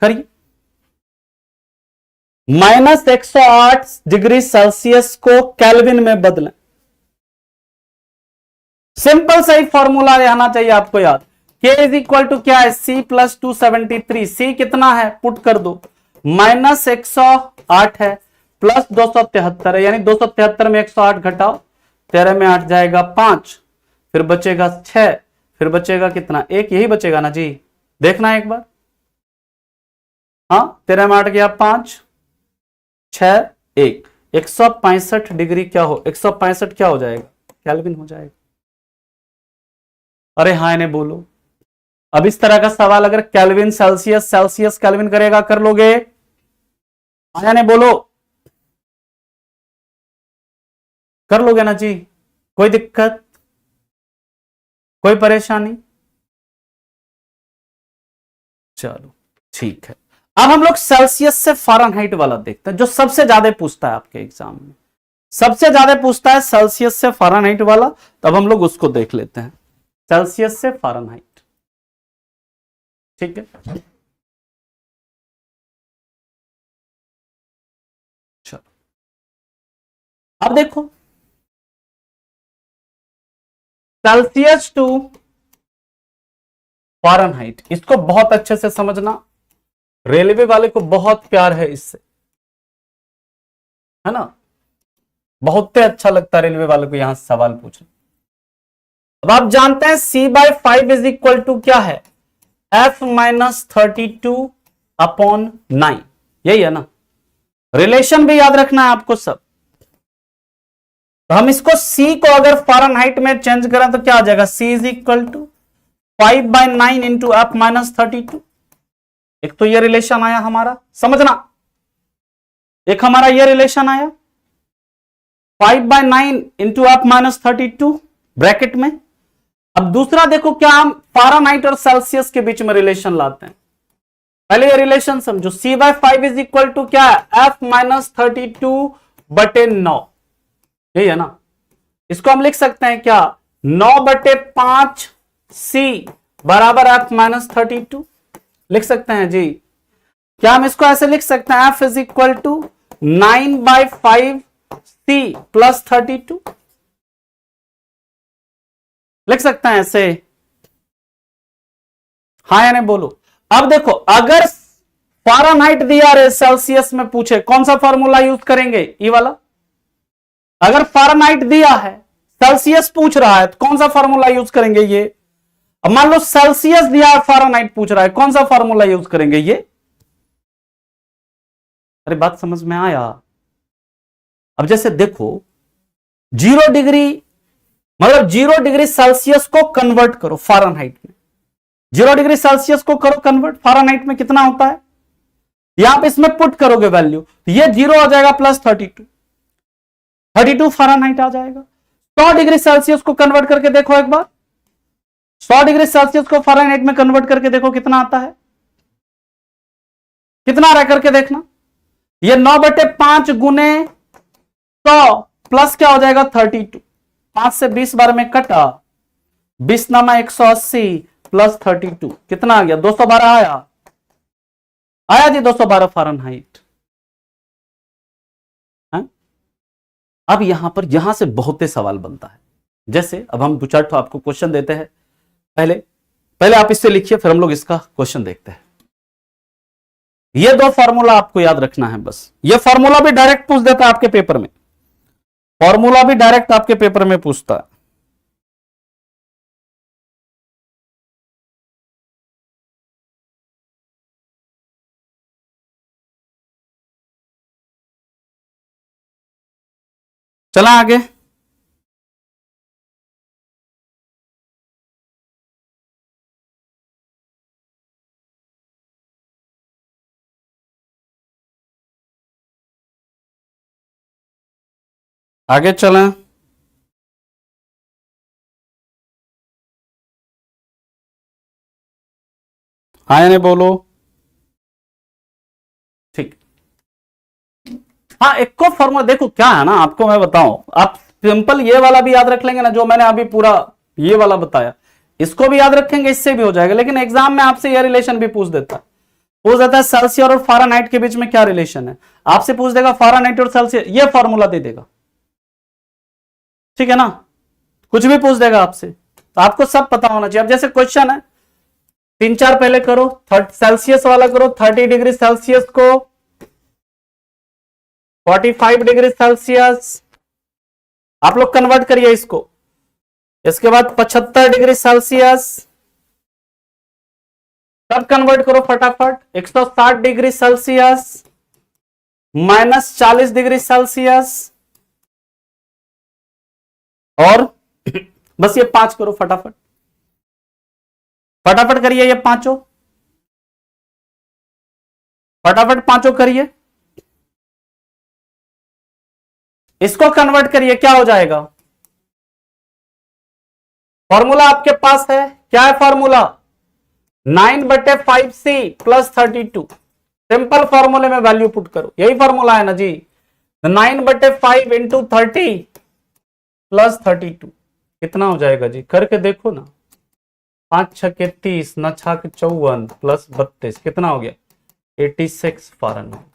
Speaker 1: करिए। माइनस 108 डिग्री सेल्सियस को केल्विन में बदलें। सिंपल सा ही फॉर्मूला रहना चाहिए आपको याद। K इज इक्वल टू क्या है? C plus 273। C कितना है? पुट कर दो। माइनस 108 है प्लस 273 है, यानी 273 में 108 घटाओ, 13 में 8 जाएगा 5, फिर बचेगा 6, फिर बचेगा कितना? 1, यही बचेगा ना जी? देखना एक बार। हाँ, 13 में 8 गया 5, 6 1, 165 डिग्री क्या हो? 165 क्या हो जाएगा? केल्विन हो जाएगा। अरे हाँ इन्हें बोलो। अब इस तरह का सवाल अगर केल्विन सेल्सियस सेल्सियस केल्विन करेगा, कर लोगे? हाँ ने बोलो, कर लोगे ना जी? कोई दिक्कत, कोई परेशानी? चलो ठीक है। अब हम लोग सेल्सियस से फ़ारेनहाइट वाला देखते हैं, जो सबसे ज्यादा पूछता है आपके एग्जाम में। सबसे ज्यादा पूछता है सेल्सियस से फ़ारेनहाइट वाला, तब हम लोग उसको देख लेते हैं। सेल्सियस से फ़ारेनहाइट, ठीक है। चलो अब देखो, सेल्सियस टू फ़ारेनहाइट, इसको बहुत अच्छे से समझना। रेलवे वाले को बहुत प्यार है इससे, है ना? बहुत अच्छा लगता है रेलवे वाले को यहां से सवाल पूछना। अब आप जानते हैं C/5 इज इक्वल टू क्या है? F माइनस 32/9, यही है ना? रिलेशन भी याद रखना है आपको सब। तो हम इसको C को अगर फ़ारेनहाइट में चेंज करें तो क्या आ जाएगा? C is equal to 5/9 into F माइनस 32। एक तो ये रिलेशन आया हमारा, समझना। एक हमारा ये रिलेशन आया 5/9 इंटू F माइनस 32 ब्रैकेट में। अब दूसरा देखो, क्या हम फ़ारेनहाइट और सेल्सियस के बीच में रिलेशन लाते हैं। पहले ये रिलेशन समझो। C/5 इज इक्वल टू क्या है? F माइनस 32/9, यही है ना? इसको हम लिख सकते हैं क्या? 9/5 C बराबर F माइनस 32 लिख सकते हैं जी। क्या हम इसको ऐसे लिख सकते हैं? F is equal to 9/5 C plus 32 लिख सकते हैं ऐसे? हाँ या नहीं बोलो। अब देखो, अगर फ़ारेनहाइट दिया रहे सेल्सियस में पूछे, कौन सा फॉर्मूला यूज करेंगे? ये वाला। अगर फ़ारेनहाइट दिया है, सेल्सियस पूछ रहा है, तो कौन सा फॉर्मूला यूज करेंगे? ये। अब मान लो सेल्सियस दिया है, फ़ारेनहाइट पूछ रहा है, कौन सा फॉर्मूला यूज करेंगे? ये। अरे बात समझ में आया? अब जैसे देखो, 0 डिग्री, मतलब 0 डिग्री सेल्सियस को कन्वर्ट करो फ़ारेनहाइट में। 0 डिग्री सेल्सियस को करो कन्वर्ट फ़ारेनहाइट में, कितना होता है? यहां पे इसमें पुट करोगे वैल्यू, तो ये 0 आ जाएगा प्लस 32 फ़ारेनहाइट आ जाएगा। 100 डिग्री सेल्सियस को कन्वर्ट करके देखो एक बार। 100 डिग्री सेल्सियस को फ़ारेनहाइट में कन्वर्ट करके देखो कितना आता है? कितना आ रहा है करके देखना। ये 9/5 गुने 100 प्लस क्या हो जाएगा? 32। 5 से 20 बार में कटा, 20 नामा 180 प्लस 32 कितना आ गया? 212 आया। आया जी 212 फ़ारेनहाइट। अब यहां पर यहां से बहुत सवाल बनता है। जैसे अब हम दो चार तो आपको क्वेश्चन देते हैं। पहले पहले आप इससे लिखिए, फिर हम लोग इसका क्वेश्चन देखते हैं। ये दो फॉर्मूला आपको याद रखना है बस। ये फॉर्मूला भी डायरेक्ट पूछ देता है आपके पेपर में। फॉर्मूला भी डायरेक्ट आपके पेपर में पूछता है। चला आगे। आगे चलें। हाँ या नहीं बोलो। ठीक। हाँ, एक को फॉर्मूला देखो क्या है ना, आपको मैं बताऊं, आप सिंपल ये वाला भी याद रख लेंगे ना, जो मैंने अभी पूरा ये वाला बताया, इसको भी याद रखेंगे, इससे भी हो जाएगा। लेकिन एग्जाम में आपसे ये रिलेशन भी पूछ देता है सेल्सियस और फ़ारेनहाइट के बीच में क्या रिलेशन है। आपसे पूछ देगा फ़ारेनहाइट और सेल्सियस, ये फॉर्मूला दे देगा, ठीक है ना। कुछ भी पूछ देगा आपसे, तो आपको सब पता होना चाहिए। अब जैसे क्वेश्चन है, 3-4 पहले करो, सेल्सियस वाला करो। 30 डिग्री सेल्सियस को 45 डिग्री सेल्सियस, आप लोग कन्वर्ट करिए इसको। इसके बाद 75 डिग्री सेल्सियस, सब कन्वर्ट करो फटाफट। 160 degree Celsius minus 40 degree Celsius, और बस ये 5 करो फटाफट, फटाफट करिए ये पांचों, फटाफट पांचों करिए। इसको कन्वर्ट करिए, क्या हो जाएगा। फॉर्मूला आपके पास है, क्या है फॉर्मूला, 9/5c प्लस 32। सिंपल फॉर्मूले में वैल्यू पुट करो, यही फॉर्मूला है ना जी। 9/5 इंटू 30 प्लस 32 कितना हो जाएगा जी, करके देखो ना। 5 छके 30, न छक 54 प्लस 32 कितना हो गया, 86 फ़ारेनहाइट।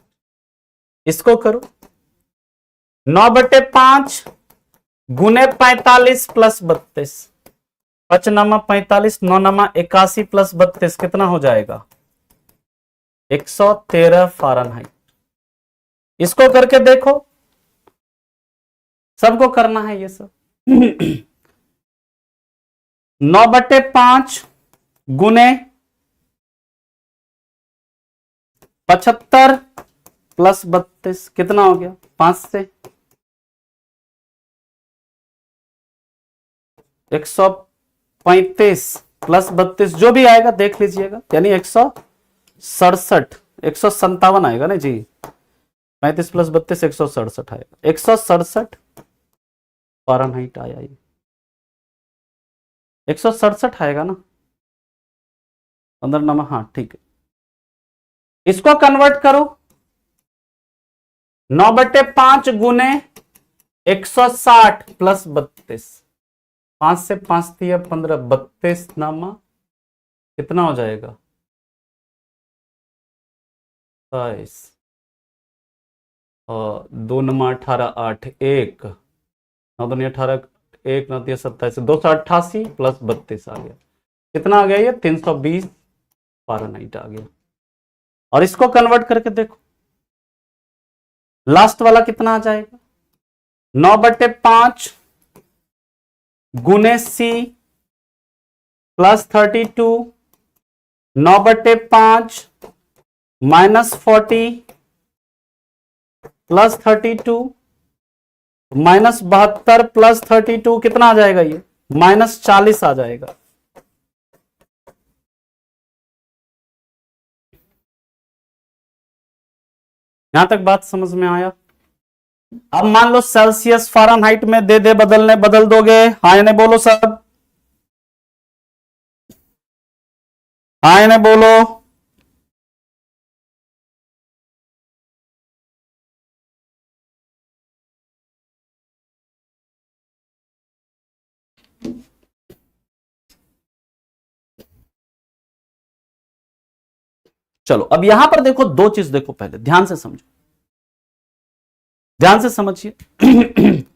Speaker 1: इसको करो, 9/5 गुने 45 प्लस 32, 5 नमा 45, 9 नमा 81 प्लस 32 कितना हो जाएगा, 113 फ़ारेनहाइट। इसको करके देखो, सबको करना है ये सब। 9/5 गुने 75 प्लस 32 कितना हो गया, 5 से 135 प्लस 32 जो भी आएगा देख लीजिएगा, यानी 167, 157 आएगा ना जी। 35 प्लस 32 167 आएगा, 167 फ़ारेनहाइट आया ये, 167 आएगा ना 15 नंबर, हाँ ठीक है। इसको कन्वर्ट करो, 9/5 गुने 160 प्लस 32, 5 से 5 दिया 15, 32 नामा कितना हो जाएगा, 22, और 2 नमा 18, 8, 1 9 2 18, 1 9 3 27, 288 प्लस 32 आ गया, कितना आ गया ये, 320 फ़ारेनहाइट आ गया। और इसको कन्वर्ट करके देखो, लास्ट वाला कितना आ जाएगा, 9/5 गुने C plus 32, 9/5 minus 40 plus 32, minus 72 plus 32 कितना आ जाएगा ये, माइनस 40 आ जाएगा। यहां तक बात समझ में आया। अब मान लो सेल्सियस फ़ारेनहाइट में दे दे बदलने, बदल दोगे, हाँ या नहीं बोलो सब, हाँ या नहीं बोलो। चलो अब यहां पर देखो, दो चीज देखो, पहले ध्यान से समझो, ध्यान से समझिए।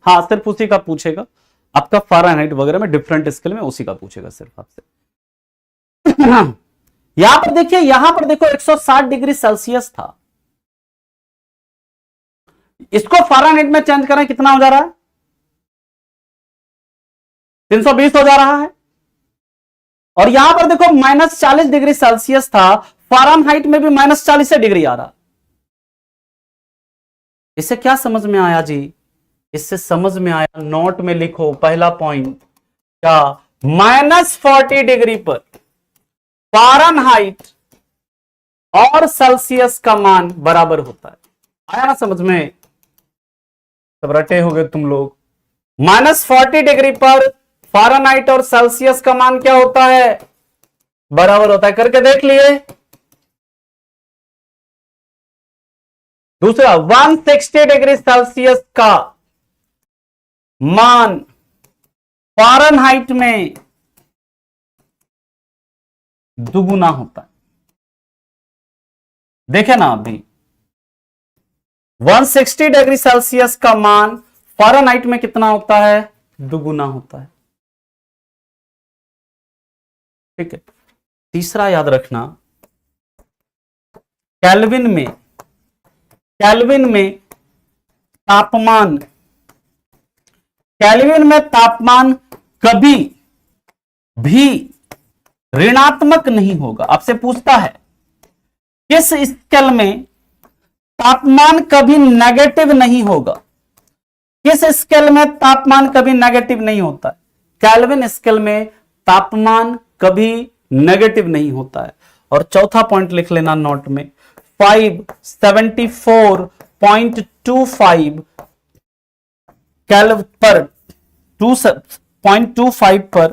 Speaker 1: हाँ सिर्फ उसी का पूछेगा आपका, फ़ारेनहाइट वगैरह में डिफरेंट स्केल में उसी का पूछेगा सिर्फ आपसे। यहां पर देखिए, यहां पर देखो 160 डिग्री सेल्सियस था, इसको फ़ारेनहाइट में चेंज करें कितना हो जा रहा है, 320 हो जा रहा है। और यहां पर देखो माइनस 40 डिग्री सेल्सियस था, फ़ारेनहाइट में भी माइनस 40 डिग्री आ रहा। इससे क्या समझ में आया जी, इससे समझ में आया, नोट में लिखो पहला पॉइंट क्या, -40 डिग्री पर फ़ारेनहाइट और सेल्सियस का मान बराबर होता है। आया ना समझ में? सब रटे हो गए तुम लोग। -40 डिग्री पर फ़ारेनहाइट और सेल्सियस का मान क्या होता है, बराबर होता है। करके देख लिए। दूसरा, 160 डिग्री सेल्सियस का मान फ़ारेनहाइट में दुगुना होता है। देखे ना अभी, 160 डिग्री सेल्सियस का मान फ़ारेनहाइट में कितना होता है, दुगुना होता है। ठीक है। तीसरा याद रखना, केल्विन में तापमान, केल्विन में तापमान कभी भी ऋणात्मक नहीं होगा। आपसे पूछता है किस स्केल में तापमान कभी नेगेटिव नहीं होगा, किस स्केल में तापमान कभी नेगेटिव नहीं होता है, केल्विन स्केल में तापमान कभी नेगेटिव नहीं होता है। और चौथा पॉइंट लिख लेना नोट में, 574.25 केल्विन पर 2.25 पर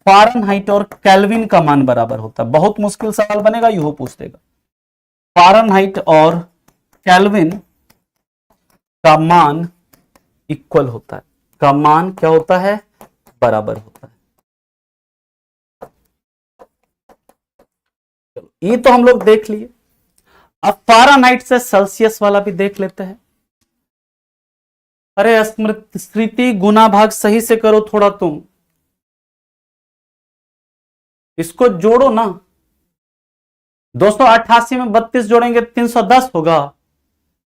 Speaker 1: फ़ारेनहाइट और केल्विन का मान बराबर होता है। बहुत मुश्किल सवाल बनेगा, यूं पूछ देगा। फ़ारेनहाइट और केल्विन का मान इक्वल होता है, का मान क्या होता है, बराबर होता है। ये तो हम लोग देख लिए। अब फ़ारेनहाइट से सेल्सियस वाला भी देख लेते हैं। अरे स्मृति गुना भाग सही से करो थोड़ा तुम, इसको जोड़ो ना। 288 में 32 जोड़ेंगे 310 होगा।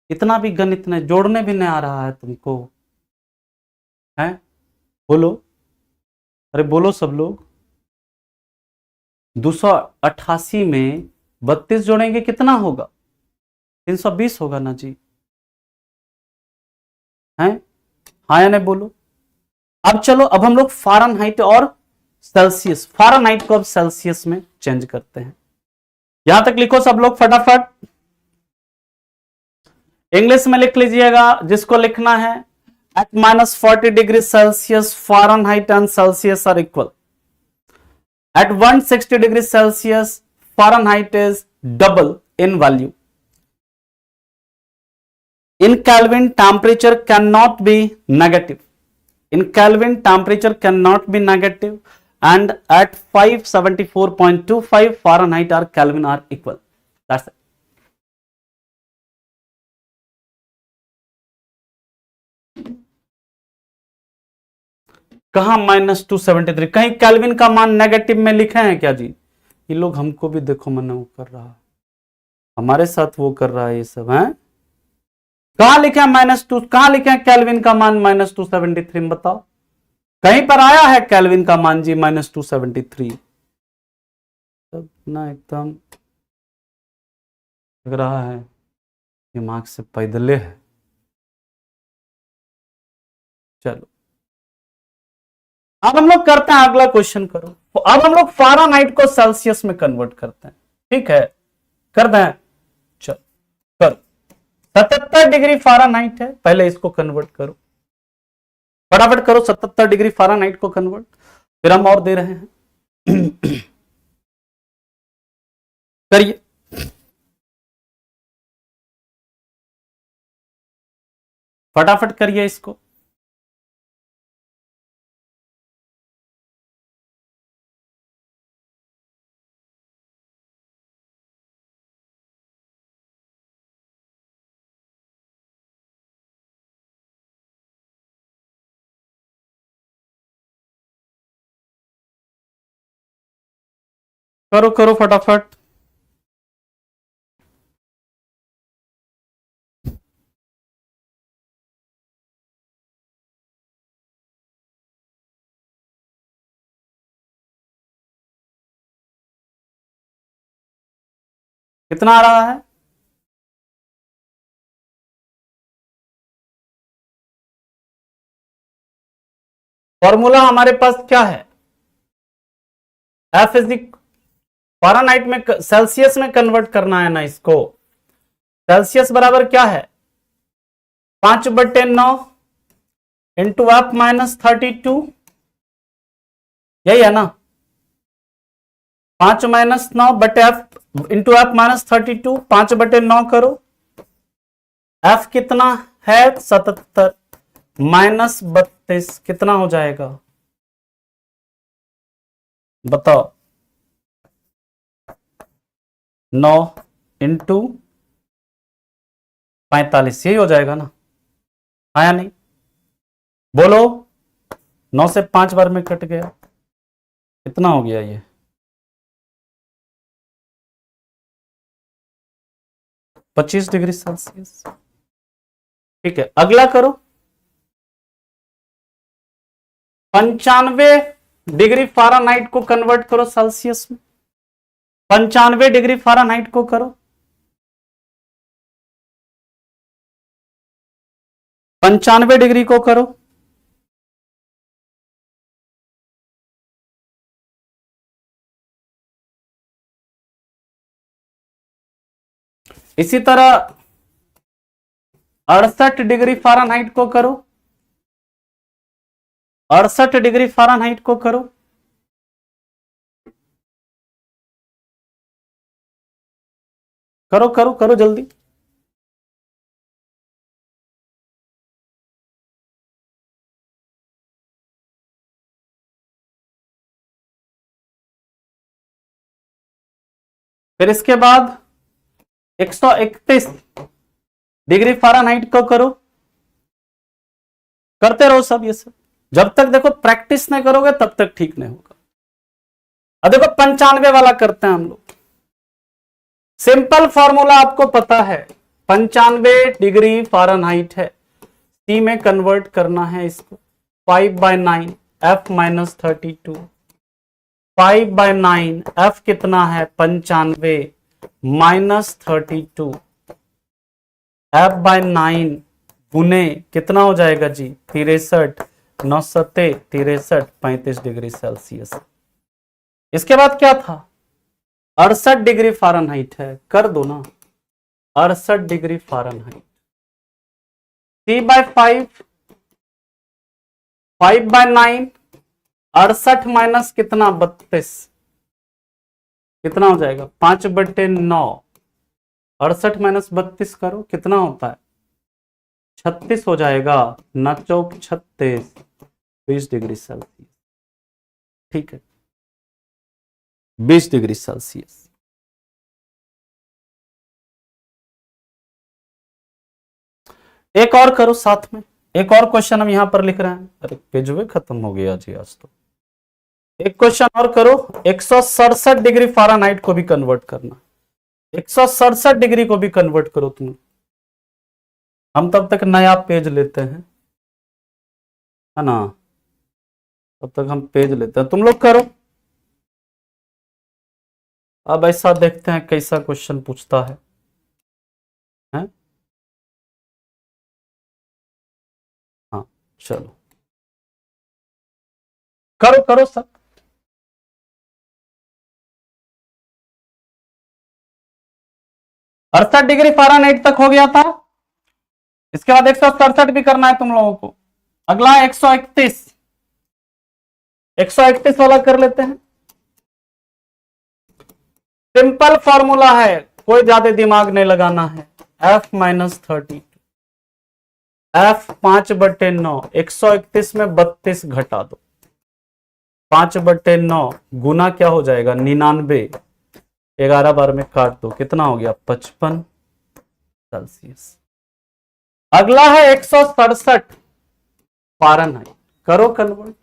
Speaker 1: इतना भी गणित नहीं, जोड़ने भी नहीं आ रहा है तुमको, है? बोलो, अरे बोलो सब लोग। 288 में 32 जोड़ेंगे कितना होगा, 320 होगा ना जी, है? हाँ या नहीं बोलो। अब चलो, अब हम लोग फ़ारेनहाइट और सेल्सियस, फ़ारेनहाइट को अब सेल्सियस में चेंज करते हैं। यहां तक लिखो सब लोग फटाफट, इंग्लिश में लिख लीजिएगा जिसको लिखना है। At -40 degree Celsius Fahrenheit and Celsius are equal. At 160 degree Celsius Fahrenheit is double in value. In Kelvin, temperature cannot be negative. In Kelvin, temperature cannot be negative, and at 574.25 Fahrenheit or Kelvin are equal. That's it. कहां -273, कहीं kelvin का मान negative में लिखे हैं क्या जी? ये लोग हमको भी देखो मना कर रहा है, हमारे साथ वो कर रहा है ये सब, है? कहां लिखे हैं -2, कहां लिखे हैं केल्विन का मान -273 में, बताओ कहीं पर आया है केल्विन का मान जी -273? सब ना एकदम लग रहा है दिमाग से पैदले है। चलो अब हम लोग करते हैं अगला क्वेश्चन, करो। तो अब हम लोग फ़ारेनहाइट को सेल्सियस में कन्वर्ट करते हैं, ठीक है? कर दें, चलो करो। 77 डिग्री फ़ारेनहाइट है, पहले इसको कन्वर्ट करो, फटाफट करो 77 डिग्री फ़ारेनहाइट को कन्वर्ट, फिर हम और दे रहे हैं। करिए, फटाफट करिए इसको। करो करो फटाफट। कितना आ रहा है? फॉर्मूला हमारे पास क्या है, एफ इज फ़ारेनहाइट में सेल्सियस में कन्वर्ट करना है ना इसको। सेल्सियस बराबर क्या है, 5/9 इंटू एफ -32, यही है ना, 5-9 बटे एफ इंटू एफ -32, 5/9 करो, एफ कितना है 77 -32 कितना हो जाएगा बताओ, 9 इंटू 45, यही हो जाएगा ना, आया नहीं, बोलो, 9 से 5 बार में कट गया, कितना हो गया ये 25 डिग्री सेल्सियस। ठीक है, अगला करो, 95 डिग्री फ़ारेनहाइट को कन्वर्ट करो सेल्सियस में, 95 डिग्री फ़ारेनहाइट को करो, 95 डिग्री को करो, इसी तरह 68 डिग्री फ़ारेनहाइट को करो, 68 डिग्री फ़ारेनहाइट को करो, करो करो करो जल्दी, फिर इसके बाद 131 डिग्री फ़ारेनहाइट को करो, करते रहो सब ये सब, जब तक देखो प्रैक्टिस नहीं करोगे तब तक ठीक नहीं होगा। अब देखो 95 वाला करते हैं हम लोग, सिंपल फॉर्मूला आपको पता है, 95 डिग्री फ़ारेनहाइट है, सी में कन्वर्ट करना है इसको, 5/9 एफ -32, 5/9 एफ कितना है 95 -32, f/9 गुने कितना हो जाएगा जी 63, 9 सत्ते 63, 35 डिग्री सेल्सियस। इसके बाद क्या था, 68 डिग्री फ़ारेनहाइट है, कर दो ना, 68 डिग्री फ़ारेनहाइट, C/5, 5/9, 68 माइनस कितना 32, कितना हो जाएगा 5/9, 68 माइनस 32 करो, कितना होता है 36 हो जाएगा, ना चौक 36, 20 डिग्री सेल्सियस। ठीक है, 20 डिग्री सेल्सियस। एक और करो साथ में, एक और क्वेश्चन हम यहां पर लिख रहे हैं, अरे पेज वे खत्म हो गया जी आज तो। एक क्वेश्चन और करो, 167 डिग्री फ़ारेनहाइट को भी कन्वर्ट करना, 167 डिग्री को भी कन्वर्ट करो तुम, हम तब तक नया पेज लेते हैं, है ना, तब तक हम पेज लेते हैं, तुम लोग करो। अब ऐसा देखते हैं कैसा क्वेश्चन पूछता है, हैं? हाँ चलो करो करो सब, अड़सठ डिग्री फ़ारेनहाइट तक हो गया था, इसके बाद 167 भी करना है तुम लोगों को। अगला 131, 131 वाला कर लेते हैं, सिंपल फॉर्मूला है, कोई ज्यादा दिमाग नहीं लगाना है, f -30, f 5/9, 131 में 32 घटा दो, 5/9 गुना क्या हो जाएगा 99, 11 बार में काट दो, कितना हो गया 55 सेल्सियस। अगला है 167 फ़ारेनहाइट, करो convert,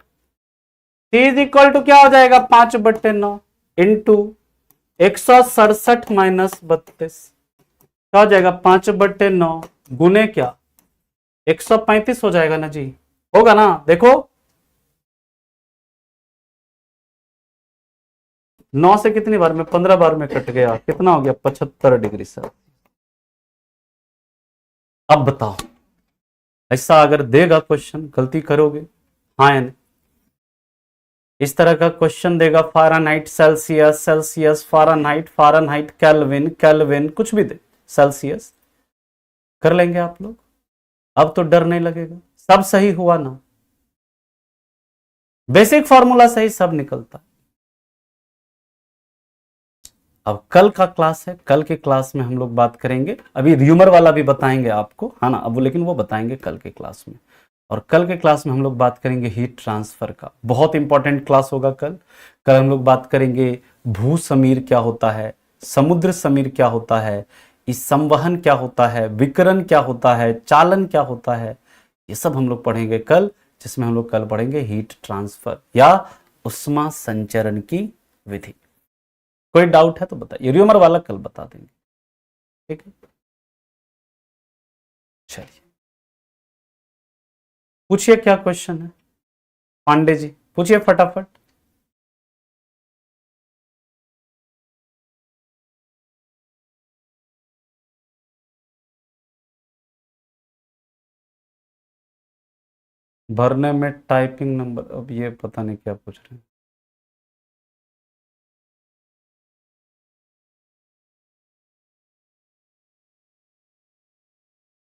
Speaker 1: T is equal to क्या हो जाएगा 5/9 इंटू 167 माइनस 32, क्या हो जाएगा 5/9 गुने क्या 135 हो जाएगा ना जी, होगा ना, देखो 9 से कितनी बार में 15 बार में कट गया, कितना हो गया 75 डिग्री सेल्सियस। अब बताओ, ऐसा अगर देगा क्वेश्चन गलती करोगे, हाँ या नहीं, इस तरह का क्वेश्चन देगा, Fahrenheit, Celsius, Celsius Fahrenheit, Fahrenheit kelvin, kelvin, कुछ भी दे, सेल्सियस, कर लेंगे आप लोग। अब तो डर नहीं लगेगा, सब सही हुआ ना, बेसिक फॉर्मूला सही सब निकलता है। अब कल का क्लास है, कल के क्लास में हम लोग बात करेंगे, अभी र्यूमर वाला भी बताएंगे आपको, है ना, अब लेकिन वो बताएंगे कल के क्लास में। और कल के क्लास में हम लोग बात करेंगे हीट ट्रांसफर का, बहुत इंपॉर्टेंट क्लास होगा कल। कल हम लोग बात करेंगे भू समीर क्या होता है, समुद्र समीर क्या होता है, इस संवहन क्या होता है, विकिरण क्या होता है, चालन क्या होता है, ये सब हम लोग पढ़ेंगे कल, जिसमें हम लोग कल पढ़ेंगे हीट ट्रांसफर या उष्मा संचरण की विधि। कोई डाउट है तो बताइए, र्यूमर वाला कल बता देंगे, ठीक है। चलिए पूछिए क्या क्वेश्चन है, पांडे जी पूछिए फटाफट। भरने में टाइपिंग नंबर, अब ये पता नहीं क्या पूछ रहे हैं।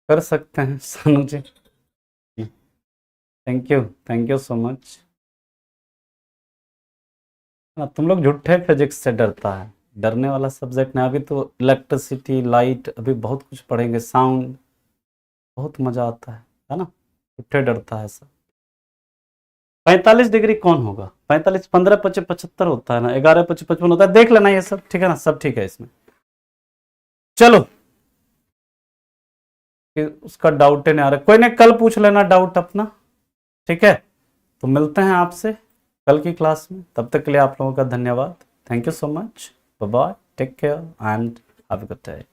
Speaker 1: कर सकते हैं Sanu ji, thank you so much. तुम लोग झूठे फिजिक्स से डरता है, डरने वाला सब्जेक्ट नहीं, अभी तो इलेक्ट्रिसिटी, लाइट, अभी बहुत कुछ पढ़ेंगे, साउंड, बहुत मजा आता है ना, झूठे डरता है सब। 45 डिग्री कौन होगा, 45, 15 पचे 75 होता है ना, 11 पचे 55 होता है, देख लेना ये सब, ठीक है ना, सब ठीक है इसमें। चलो कि उसका डाउट नहीं आ रहा, कोई नहीं, कल पूछ लेना डाउट अपना, ठीक है। तो मिलते हैं आपसे कल की क्लास में, तब तक के लिए आप लोगों का धन्यवाद, thank you so much, bye bye, take care and have a good day.